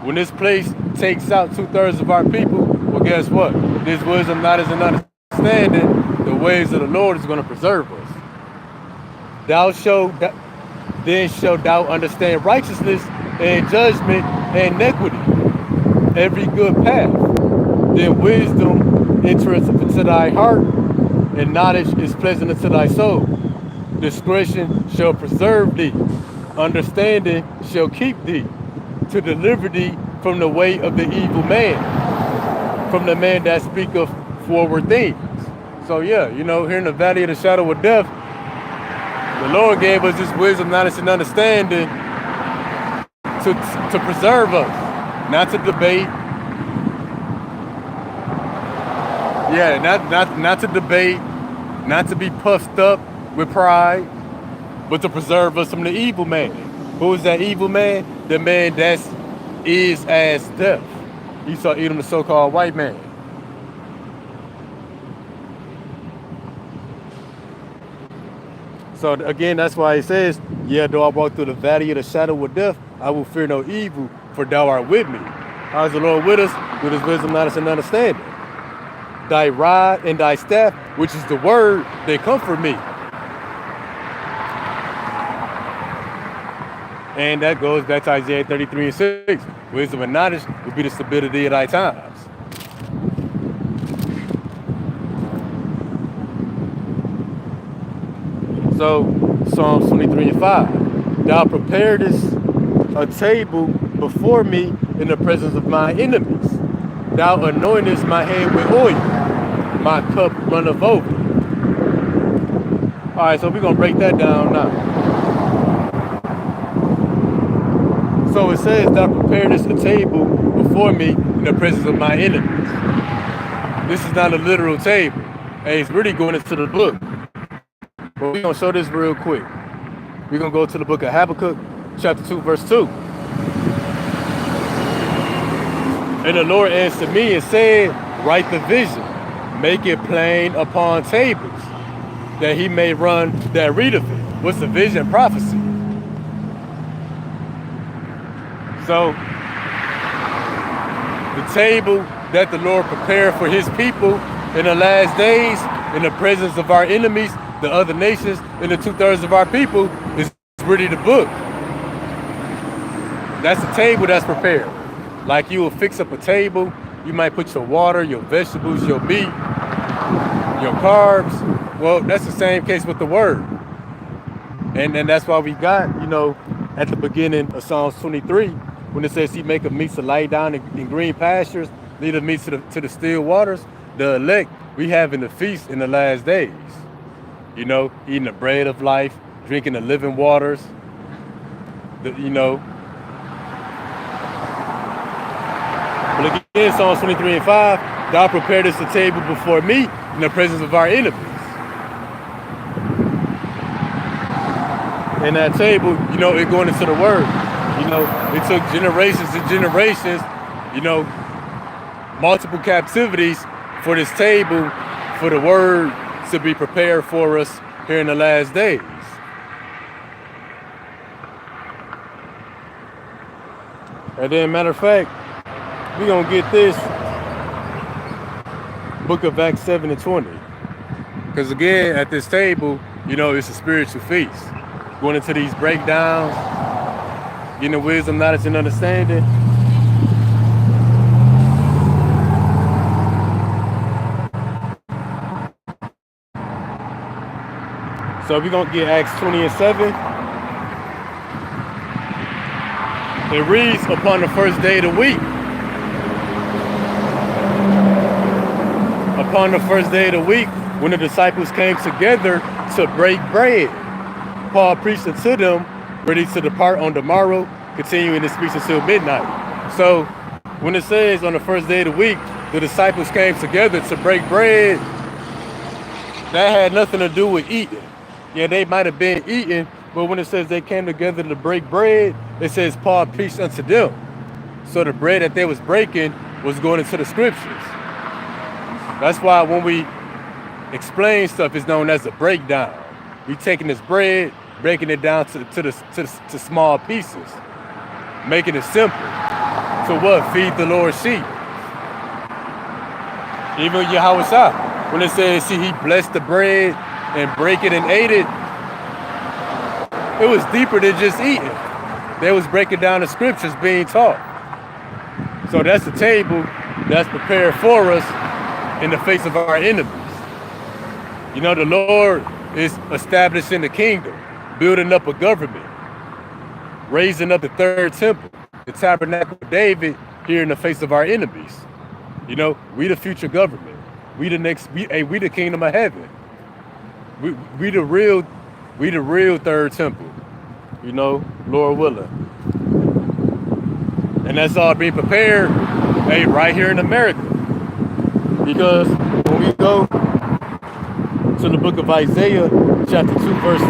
When this place takes out 2/3 of our people, well, guess what? This wisdom, knowledge, and understanding, the ways of the Lord is going to preserve us. Then shalt thou understand righteousness and judgment and equity. every good path. Then wisdom entereth into thy heart, and knowledge is pleasant unto thy soul. Discretion shall preserve thee. Understanding shall keep thee, to deliver thee from the way of the evil man, from the man that speaketh forward things. So yeah, here in the valley of the shadow of death, the Lord gave us this wisdom, knowledge, and understanding to preserve us, not to debate. Yeah, not to debate, not to be puffed up with pride, but to preserve us from the evil man. Who is that evil man? The man that is as death. Esau, Edom, the so-called white man. So again, that's why it says, yeah, though I walk through the valley of the shadow of death, I will fear no evil, for thou art with me. How is the Lord with us? With his wisdom, knowledge, and understanding. Thy rod and thy staff, which is the word, they comfort me. And that goes back to Isaiah 33:6. Wisdom and knowledge will be the stability of thy times. So, Psalms 23:5. Thou preparedst a table before me in the presence of my enemies. Thou anointest my head with oil. My cup runneth over. All right, so we're going to break that down now. So it says, thou preparedst a table before me in the presence of my enemies. This is not a literal table. And it's really going into the book. But we're going to show this real quick. We're going to go to the book of Habakkuk, chapter 2, verse 2. And the Lord answered me and said, write the vision, make it plain upon tables, that he may run that readeth it. What's the vision? Prophecy. So, the table that the Lord prepared for his people in the last days, in the presence of our enemies, the other nations, and the 2/3 of our people, is really the book. That's the table that's prepared. Like you will fix up a table, you might put your water, your vegetables, your meat, your carbs. Well, that's the same case with the word. And that's why we got, at the beginning of Psalms 23, when it says he maketh meats to lie down in green pastures, leadeth me to the still waters. The elect we have in the feast in the last days. Eating the bread of life, drinking the living waters. But again, Psalms 23:5, thou preparedst a table before me in the presence of our enemies. And that table, it going into the word. It took generations and generations, multiple captivities for this table, for the word to be prepared for us here in the last days. And then, matter of fact, we're going to get this book of Acts 7:20. Because again, at this table, it's a spiritual feast. Going into these breakdowns, getting the wisdom, knowledge, and understanding. So we're going to get Acts 20:7. It reads, upon the first day of the week. Upon the first day of the week, when the disciples came together to break bread, Paul preached unto them, ready to depart on the morrow, continuing his speech until midnight. So when it says on the first day of the week, the disciples came together to break bread, that had nothing to do with eating. Yeah, they might have been eating, but when it says they came together to break bread, it says Paul preached unto them. So the bread that they was breaking was going into the scriptures. That's why when we explain stuff, it's known as a breakdown. We taking this bread, breaking it down to small pieces, making it simple. So what? Feed the Lord's sheep. Even Yahweh, when it says, see, he blessed the bread and break it and ate it, it was deeper than just eating. They was breaking down the scriptures being taught. So that's the table that's prepared for us in the face of our enemies. You know, the Lord is establishing the kingdom, building up a government, raising up the third temple, the tabernacle of David here in the face of our enemies. You know, we the future government. We the kingdom of heaven. We the real third temple. You know, Lord willing. And that's all being prepared, right here in America. Because when we go to the book of Isaiah, chapter 2, verse 2,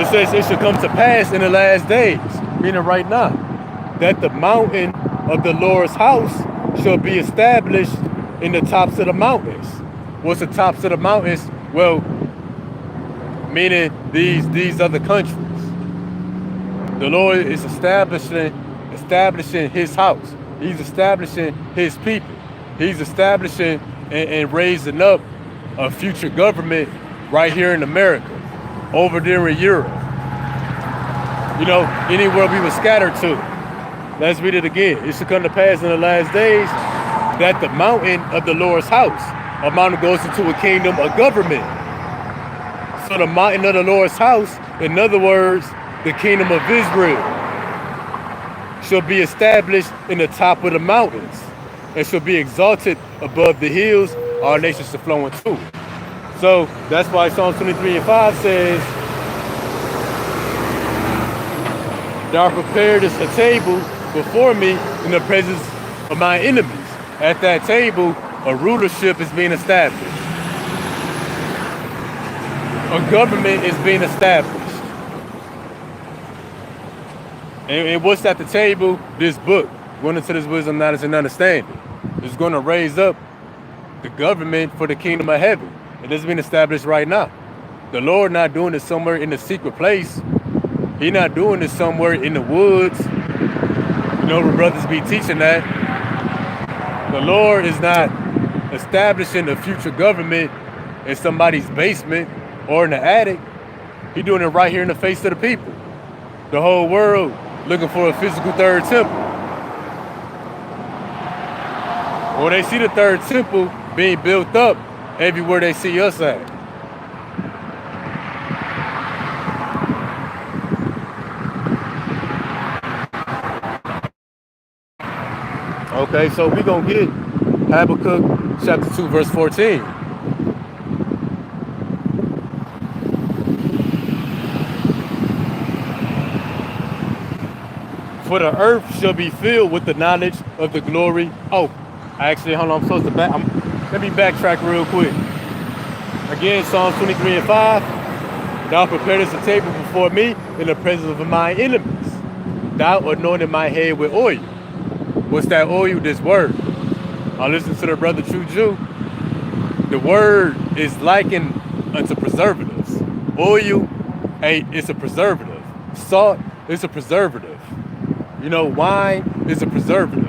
it says it shall come to pass in the last days, meaning right now, that the mountain of the Lord's house shall be established in the tops of the mountains. What's the tops of the mountains? Well, meaning these other countries. The Lord is establishing his house. He's establishing his people. He's establishing and raising up a future government right here in America, over there in Europe. You know, anywhere we were scattered to. Let's read it again. It shall come to pass in the last days that the mountain of the Lord's house, a mountain goes into a kingdom, a government. So the mountain of the Lord's house, in other words, the kingdom of Israel, shall be established in the top of the mountains and shall be exalted above the hills. All nations shall flow into it. So that's why Psalms 23:5 says, thou art prepared a table before me in the presence of my enemies. At that table, a rulership is being established. A government is being established. And what's at the table? This book, Going into this wisdom, knowledge, and understanding, is going to raise up the government for the kingdom of heaven. It is being established right now. The Lord not doing this somewhere in a secret place. He not doing this somewhere in the woods. You know, the brothers be teaching that. The Lord is not establishing a future government in somebody's basement or in the attic. He's doing it right here in the face of the people. The whole world looking for a physical third temple. Well, they see the third temple being built up everywhere they see us at. Okay, so we're going to get Habakkuk chapter 2, verse 14. For the earth shall be filled with the knowledge of the glory. Oh, actually, hold on, I'm supposed to let me backtrack real quick. Again, Psalms 23:5. Thou preparest a table before me in the presence of my enemies. Thou anointed my head with oil. What's that oil? This word. I listen to the brother True Jew. The word is likened unto preservatives. Oil, it's a preservative. Salt is a preservative. You know, wine is a preservative.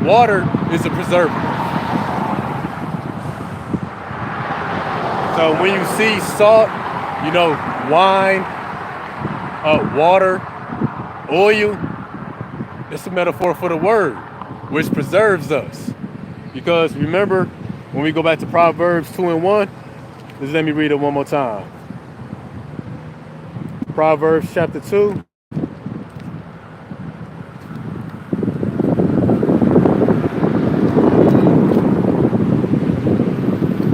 Water is a preservative. So when you see salt, you know, wine, water, oil, it's a metaphor for the word, which preserves us. Because remember, when we go back to Proverbs 2:1, just let me read it one more time. Proverbs chapter 2.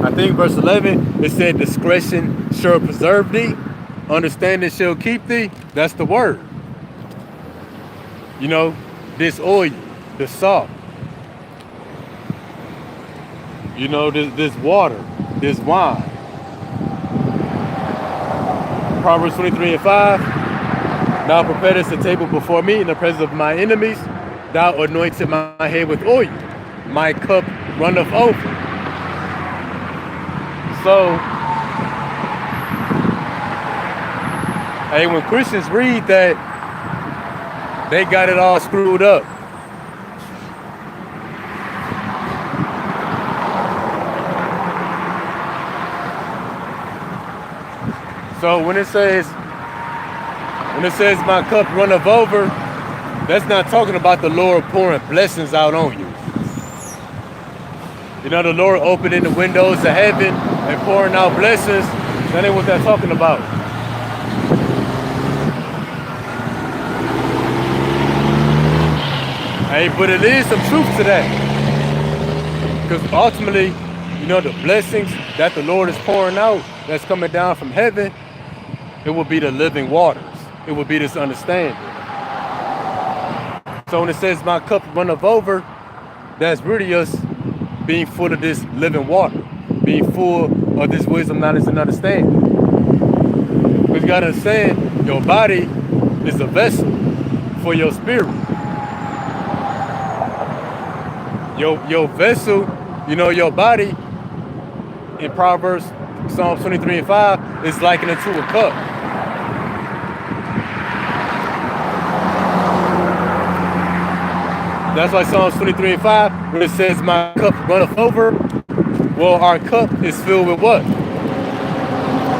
I think verse 11, it said, discretion shall preserve thee, understanding shall keep thee. That's the word. You know, this oil, the salt, you know, this water, this wine. Proverbs 23:5, thou preparest a table before me in the presence of my enemies. Thou anointed my head with oil. My cup runneth over. So, when Christians read that, they got it all screwed up. So when it says, When it says my cup runneth over, that's not talking about the Lord pouring blessings out on you. You know, the Lord opening the windows of heaven and pouring out blessings. That ain't what that's talking about. Hey, but it is some truth to that. Because ultimately, you know, the blessings that the Lord is pouring out, that's coming down from heaven, it will be the living waters. It will be this understanding. So when it says my cup runneth over, that's really us being full of this living water, being full of this wisdom, knowledge, and understanding. Because you gotta understand, your body is a vessel for your spirit. Your vessel, you know, your body, in Proverbs, Psalms 23 and 5, is likened unto a cup. That's why Psalms 23 and 5, when it says, my cup runneth over, well, our cup is filled with what?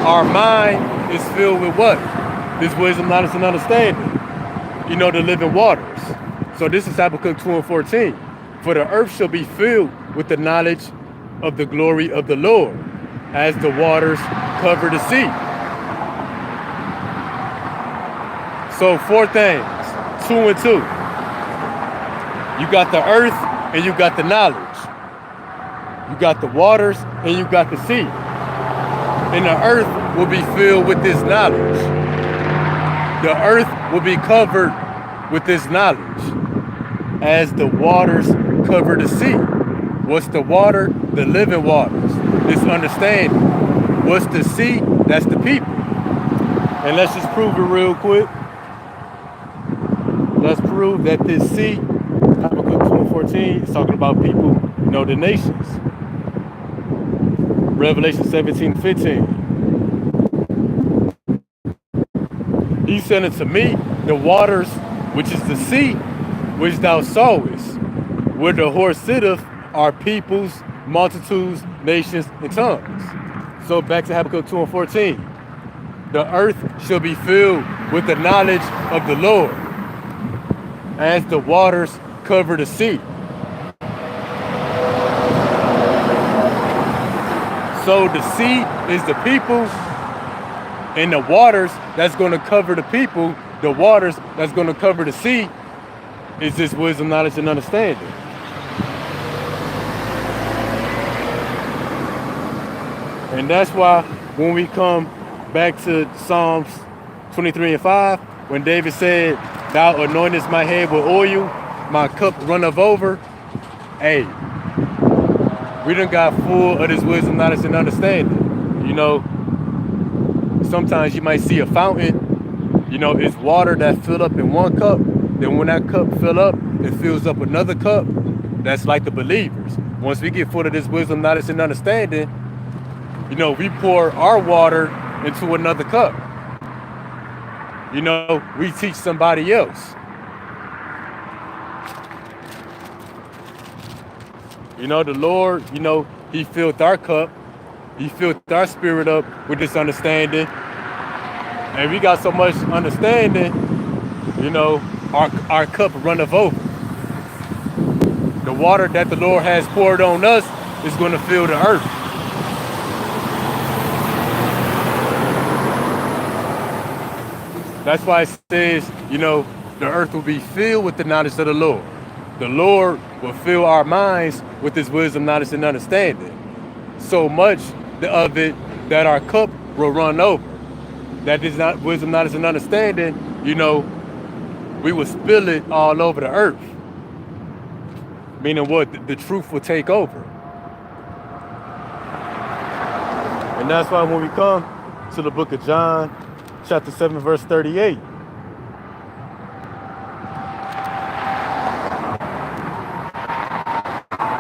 Our mind is filled with what? This wisdom, knowledge, and understanding. You know, the living waters. So this is Habakkuk 2 and 14. For the earth shall be filled with the knowledge of the glory of the Lord, as the waters cover the sea. So 4 things, 2 and 2. You got the earth and you got the knowledge. You got the waters and you got the sea. And the earth will be filled with this knowledge. The earth will be covered with this knowledge, as the waters cover the sea. What's the water? The living waters. This understanding. What's the sea? That's the people. And let's just prove it real quick. Let's prove that this sea, Habakkuk 2 and 14, is talking about people, you know, the nations. Revelation 17:15. He said unto me, the waters, which is the sea, which thou sawest, where the horse sitteth, are peoples, multitudes, nations, and tongues. So back to Habakkuk 2 and 14. The earth shall be filled with the knowledge of the Lord, as the waters cover the sea. So the sea is the people, and the waters that's going to cover the people, the waters that's going to cover the sea, is this wisdom, knowledge, and understanding. And that's why when we come back to Psalms 23 and 5, when David said, thou anointest my head with oil, my cup runneth over, hey, we done got full of this wisdom, knowledge, and understanding. You know, sometimes you might see a fountain, you know, it's water that fill up in one cup. Then when that cup fill up, it fills up another cup. That's like the believers. Once we get full of this wisdom, knowledge, and understanding, you know, we pour our water into another cup. You know, we teach somebody else. You know, the Lord, you know, he filled our cup. He filled our spirit up with this understanding. And we got so much understanding, you know, our cup runneth over. The water that the Lord has poured on us is going to fill the earth. That's why it says, you know, the earth will be filled with the knowledge of the Lord. The Lord will fill our minds with his wisdom, knowledge, and understanding. So much of it that our cup will run over. That is not wisdom, knowledge, and understanding, you know, we will spill it all over the earth. Meaning what? The truth will take over. And that's why when we come to the book of John, chapter 7, verse 38,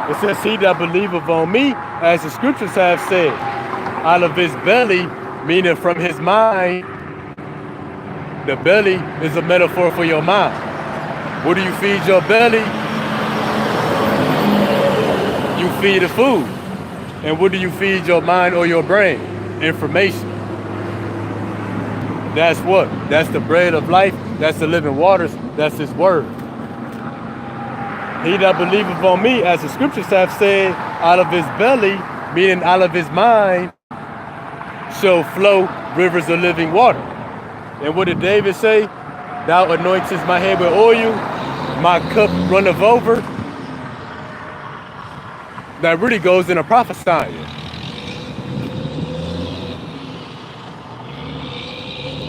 it says, he that believeth on me, as the scriptures have said, out of his belly, meaning from his mind. The belly is a metaphor for your mind. What do you feed your belly? You feed it food. And what do you feed your mind or your brain? Information. That's what? That's the bread of life. That's the living waters. That's his word. He that believeth on me, as the scriptures have said, out of his belly, meaning out of his mind, shall flow rivers of living water. And what did David say? Thou anointest my head with oil, my cup runneth over. That really goes into prophesying.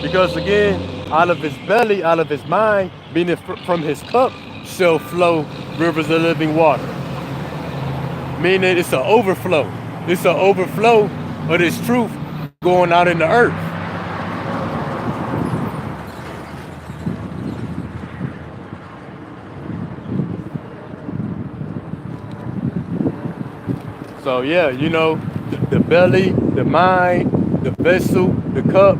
Because again, out of his belly, out of his mind, meaning from his cup, shall flow rivers of living water. Meaning it's an overflow. It's an overflow of this truth going out in the earth. So yeah, you know, the belly, the mind, the vessel, the cup,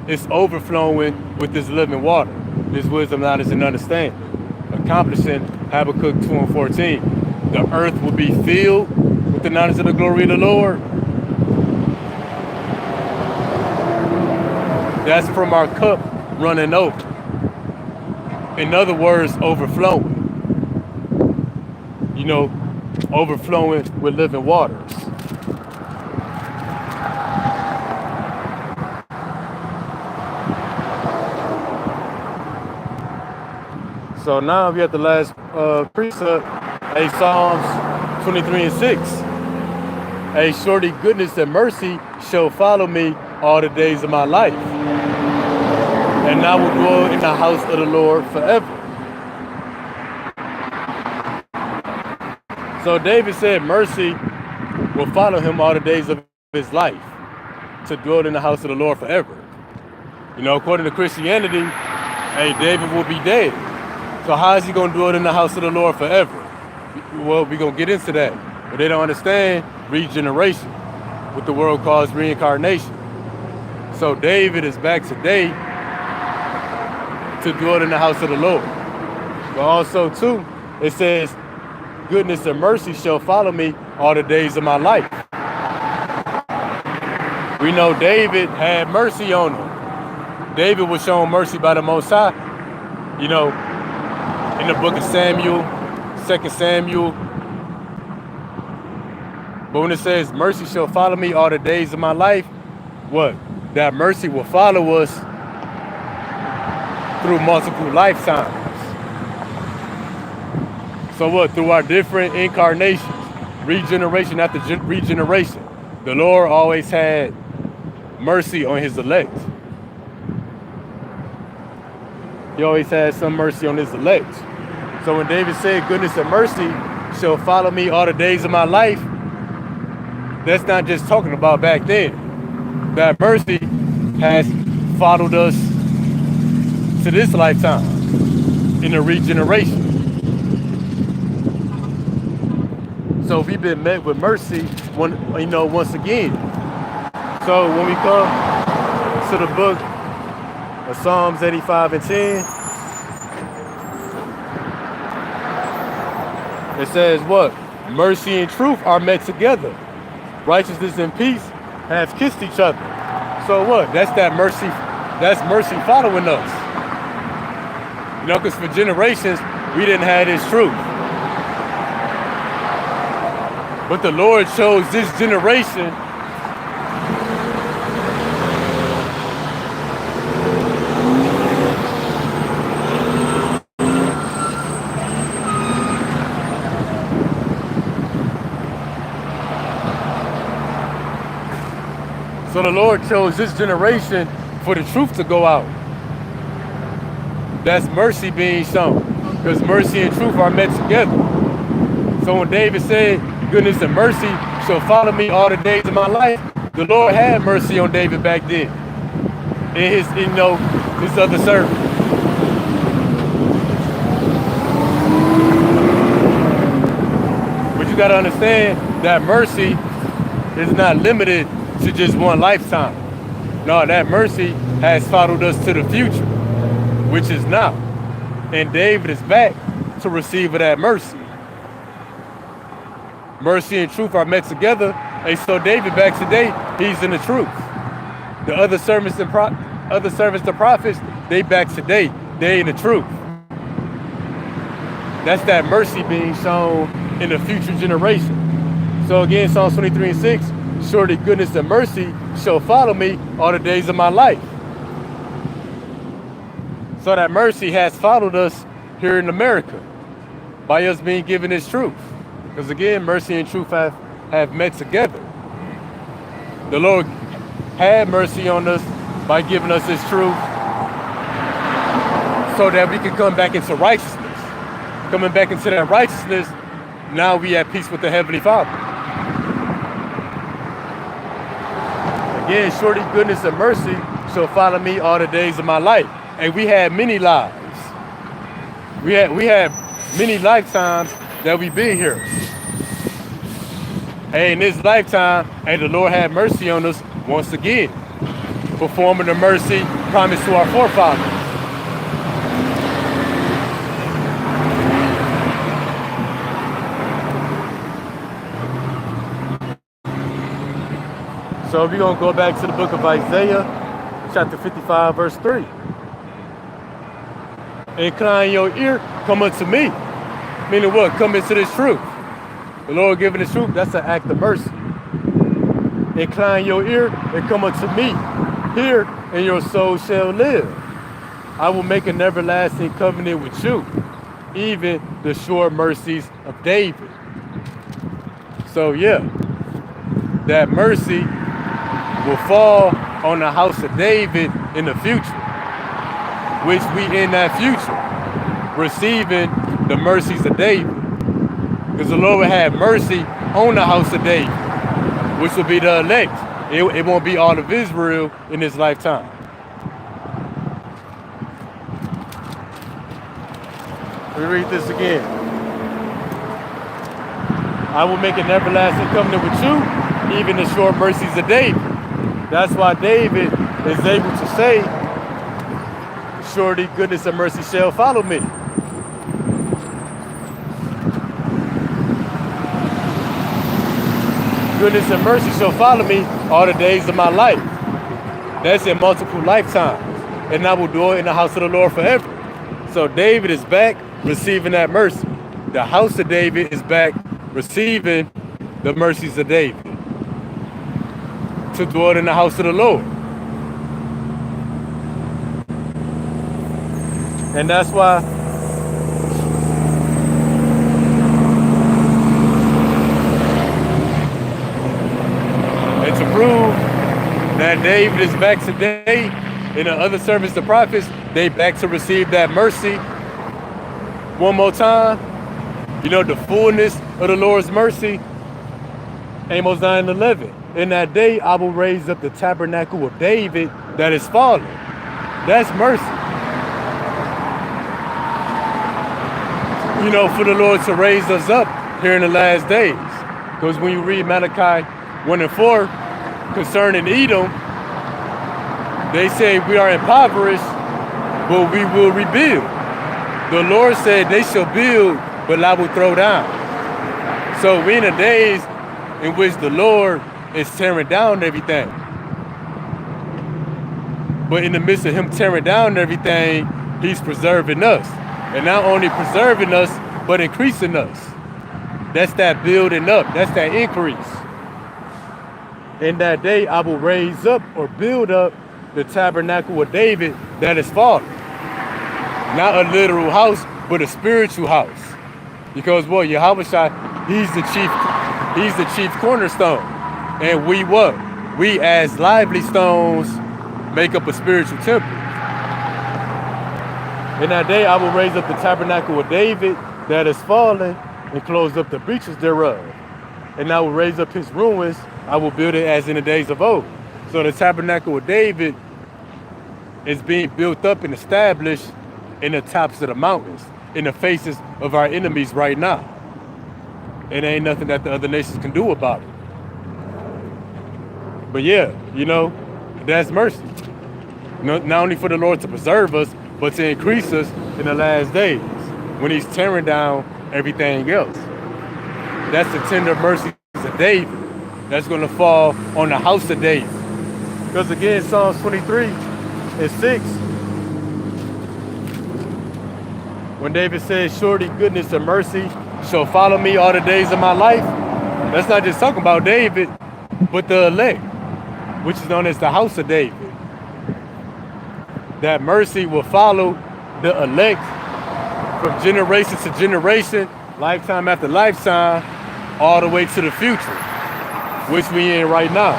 it's overflowing with this living water, this wisdom, knowledge, and understanding. Accomplishing Habakkuk 2:14. The earth will be filled with the knowledge of the glory of the Lord. That's from our cup running over. In other words, overflowing. You know, overflowing with living waters. So now we at the last precept, Psalms 23:6. Surely goodness and mercy shall follow me all the days of my life, and I will dwell in the house of the Lord forever. So David said mercy will follow him all the days of his life, to dwell in the house of the Lord forever. You know, according to Christianity, David will be dead. So how is he going to dwell in the house of the Lord forever? Well, we're going to get into that. But they don't understand regeneration, what the world calls reincarnation. So David is back today to dwell in the house of the Lord. But also, too, it says, goodness and mercy shall follow me all the days of my life. We know David had mercy on him. David was shown mercy by the Most High. You know, in the book of Samuel, 2 Samuel. But when it says mercy shall follow me all the days of my life, what? That mercy will follow us through multiple lifetimes. So what? Through our different incarnations, regeneration after regeneration, the Lord always had mercy on his elect. He always had some mercy on his elect. So when David said, goodness and mercy shall follow me all the days of my life, that's not just talking about back then. That mercy has followed us to this lifetime in the regeneration. So we've been met with mercy, once again. So when we come to the book of Psalms 85:10, it says what? Mercy and truth are met together. Righteousness and peace have kissed each other. So what? That's that mercy. That's mercy following us. You know, because for generations, we didn't have this truth. But the Lord chose this generation So the Lord chose this generation for the truth to go out. That's mercy being shown, because mercy and truth are met together. So when David said, goodness and mercy shall follow me all the days of my life, the Lord had mercy on David back then, and his other servant. But you got to understand that mercy is not limited to just one lifetime. No, that mercy has followed us to the future, which is now. And David is back to receive that mercy. Mercy and truth are met together. And so David back today, he's in the truth. The other servants and other servants, the prophets, they back today. They in the truth. That's that mercy being shown in the future generation. So again, Psalms 23 and 6, surely goodness and mercy shall follow me all the days of my life. So that mercy has followed us here in America by us being given this truth. Because again, mercy and truth have met together. The Lord had mercy on us by giving us His truth so that we can come back into righteousness. Coming back into that righteousness, now we at peace with the Heavenly Father. Again, surely goodness and mercy shall follow me all the days of my life. And we had many lives. We had many lifetimes that we've been here. Hey, in this lifetime, hey, the Lord had mercy on us once again, performing the mercy promised to our forefathers. So we're going to go back to the book of Isaiah, chapter 55, verse 3. Incline your ear, come unto me. Meaning what? Come into this truth. The Lord giving the truth, that's an act of mercy. Incline your ear and come unto me. Hear, and your soul shall live. I will make an everlasting covenant with you, even the sure mercies of David. So yeah, that mercy will fall on the house of David in the future, which we in that future receiving the mercies of David. Because the Lord will have mercy on the house of David, which will be the elect. It won't be all of Israel in this lifetime. Let me read this again. I will make an everlasting covenant with you, even the sure mercies of David. That's why David is able to say, surely goodness and mercy shall follow me. Goodness and mercy shall follow me all the days of my life. That's in multiple lifetimes. And I will dwell in the house of the Lord forever. So David is back receiving that mercy. The house of David is back receiving the mercies of David to dwell in the house of the Lord. And that's why and to prove that David is back today and the other servants, the prophets, they back to receive that mercy one more time. You know, the fullness of the Lord's mercy. Amos 9:11. In that day, I will raise up the tabernacle of David that is fallen. That's mercy. You know, for the Lord to raise us up here in the last days. Because when you read Malachi 1 and 4 concerning Edom, they say we are impoverished, but we will rebuild. The Lord said they shall build, but I will throw down. So we're in the days in which the Lord is tearing down everything. But in the midst of Him tearing down everything, He's preserving us. And not only preserving us, but increasing us. That's that building up. That's that increase. In that day, I will raise up or build up the tabernacle of David that is fallen. Not a literal house, but a spiritual house. Because what? Yahushua, He's the chief cornerstone. And we what? We as lively stones make up a spiritual temple. In that day, I will raise up the tabernacle of David that is fallen and close up the breaches thereof. And I will raise up his ruins. I will build it as in the days of old. So the tabernacle of David is being built up and established in the tops of the mountains, in the faces of our enemies right now. And there ain't nothing that the other nations can do about it. But yeah, you know, that's mercy. Not only for the Lord to preserve us, but to increase us in the last days when He's tearing down everything else. That's the tender mercies of David. That's going to fall on the house of David. Because again, Psalms 23 and 6, when David says, surely goodness and mercy shall follow me all the days of my life, that's not just talking about David, but the elect, which is known as the house of David. That mercy will follow the elect from generation to generation, lifetime after lifetime, all the way to the future, which we in right now.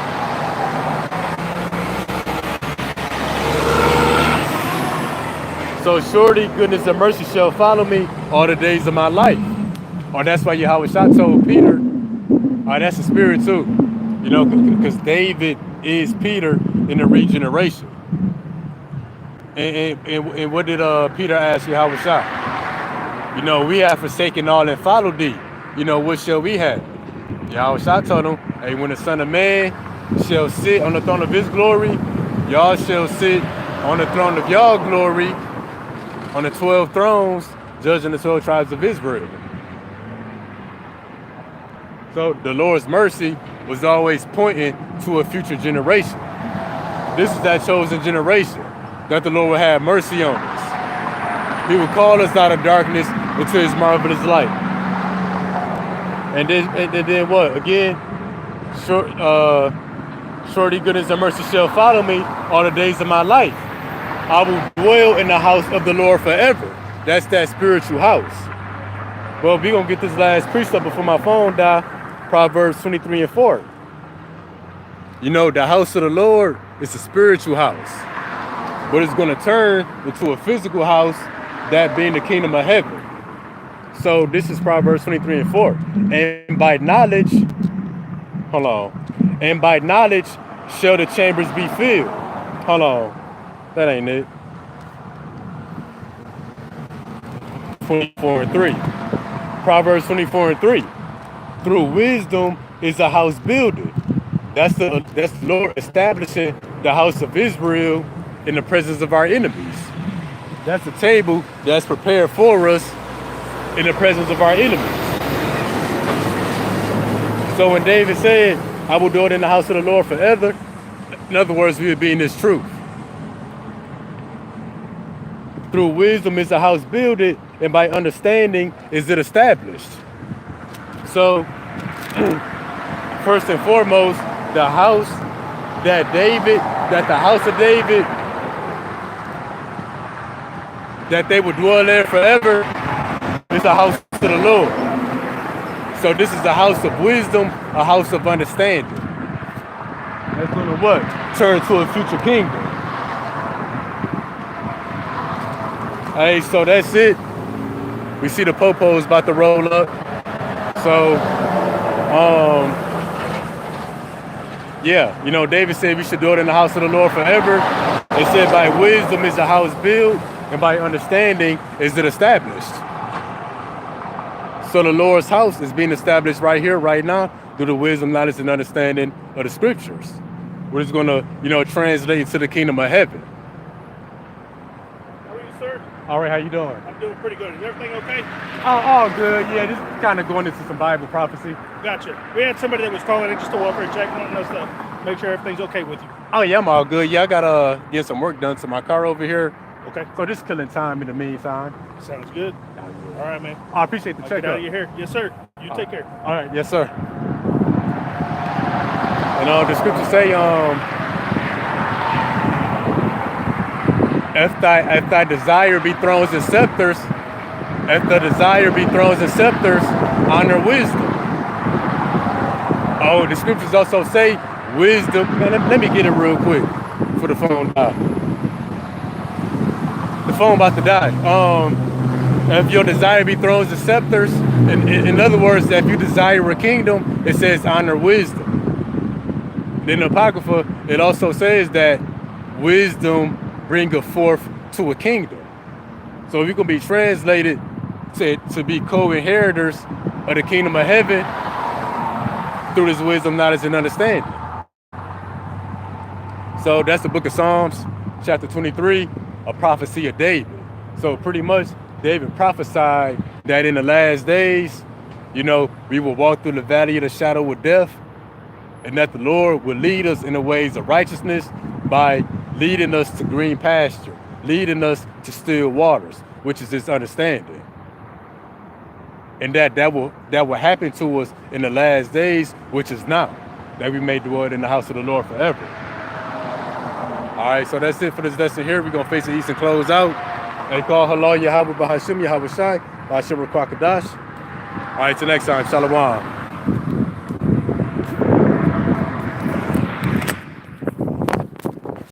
So surely goodness and mercy shall follow me all the days of my life. Or that's why Yahweh Shah told Peter, that's the spirit too. You know, because David is Peter in the regeneration. And what did Peter ask Yahweh Shah? You know, we have forsaken all and followed thee. You know, what shall we have? Yahweh Shah told him, hey, when the Son of Man shall sit on the throne of his glory, y'all shall sit on the throne of y'all glory, on the 12 thrones, judging the 12 tribes of Israel. So the Lord's mercy was always pointing to a future generation. This is that chosen generation that the Lord will have mercy on us. He will call us out of darkness into his marvelous light. And then what? Again, surely goodness and mercy shall follow me all the days of my life. I will dwell in the house of the Lord forever. That's that spiritual house. Well, we're going to get this last precept before my phone die. Proverbs 23 and 4. You know, the house of the Lord is a spiritual house, but it's going to turn into a physical house, that being the kingdom of heaven. So this is Proverbs 23 and 4. And by knowledge, and by knowledge shall the chambers be filled. Hold on, that ain't it. 24 and 3. Proverbs 24 and 3. Through wisdom is a house builded. That's the Lord establishing the house of Israel in the presence of our enemies. That's a table that's prepared for us in the presence of our enemies. So when David said, I will do it in the house of the Lord forever, in other words, we would be in this truth. Through wisdom is a house builded, and by understanding is it established. So, first and foremost, the house the house of David, that they would dwell there forever, is a house of the Lord. So this is a house of wisdom, a house of understanding. That's going to what? Turn to a future kingdom. Hey, so that's it. We see the popos about to roll up. So, yeah, you know, David said we should do it in the house of the Lord forever. It said by wisdom is the house built, and by understanding is it established. So the Lord's house is being established right here, right now, through the wisdom, knowledge, and understanding of the scriptures, which is going to, you know, translate into the kingdom of heaven. How are you, sir? All right, how you doing? I'm doing pretty good. Is everything okay? All good. Yeah, this is kind of going into some Bible prophecy. Gotcha. We had somebody that was calling in just to welfare check, wanting us to make sure everything's okay with you. Oh yeah, I'm all good. Yeah, I got get some work done to my car over here. Okay. So just killing time in the meantime. Sounds good. All right, man. I appreciate the I'll check get out of your hair. Yes, sir. You take care. All right, yes, sir. And the scriptures say, if thy desire be thrones and scepters, honor wisdom. Oh, the scriptures also say wisdom. Man, let me get it real quick for the phone die. The phone about to die. If your desire be thrones and scepters, in other words, if you desire a kingdom, it says honor wisdom. Then the Apocrypha, it also says that wisdom bringeth forth to a kingdom. So if you can be translated to be co-inheritors of the kingdom of heaven through this wisdom, knowledge, and understanding. So that's the book of Psalms, chapter 23, a prophecy of David. So pretty much David prophesied that in the last days, you know, we will walk through the valley of the shadow of death, and that the Lord will lead us in the ways of righteousness by leading us to green pasture, leading us to still waters, which is this understanding. And that will happen to us in the last days, which is now, that we may dwell in the house of the Lord forever. All right, so that's it for this lesson here. We're going to face the east and close out. And call Halal Yahweh Bahashim Yahweh Shai, Bahashim Rakwakadash. All right, till next time. Shalom.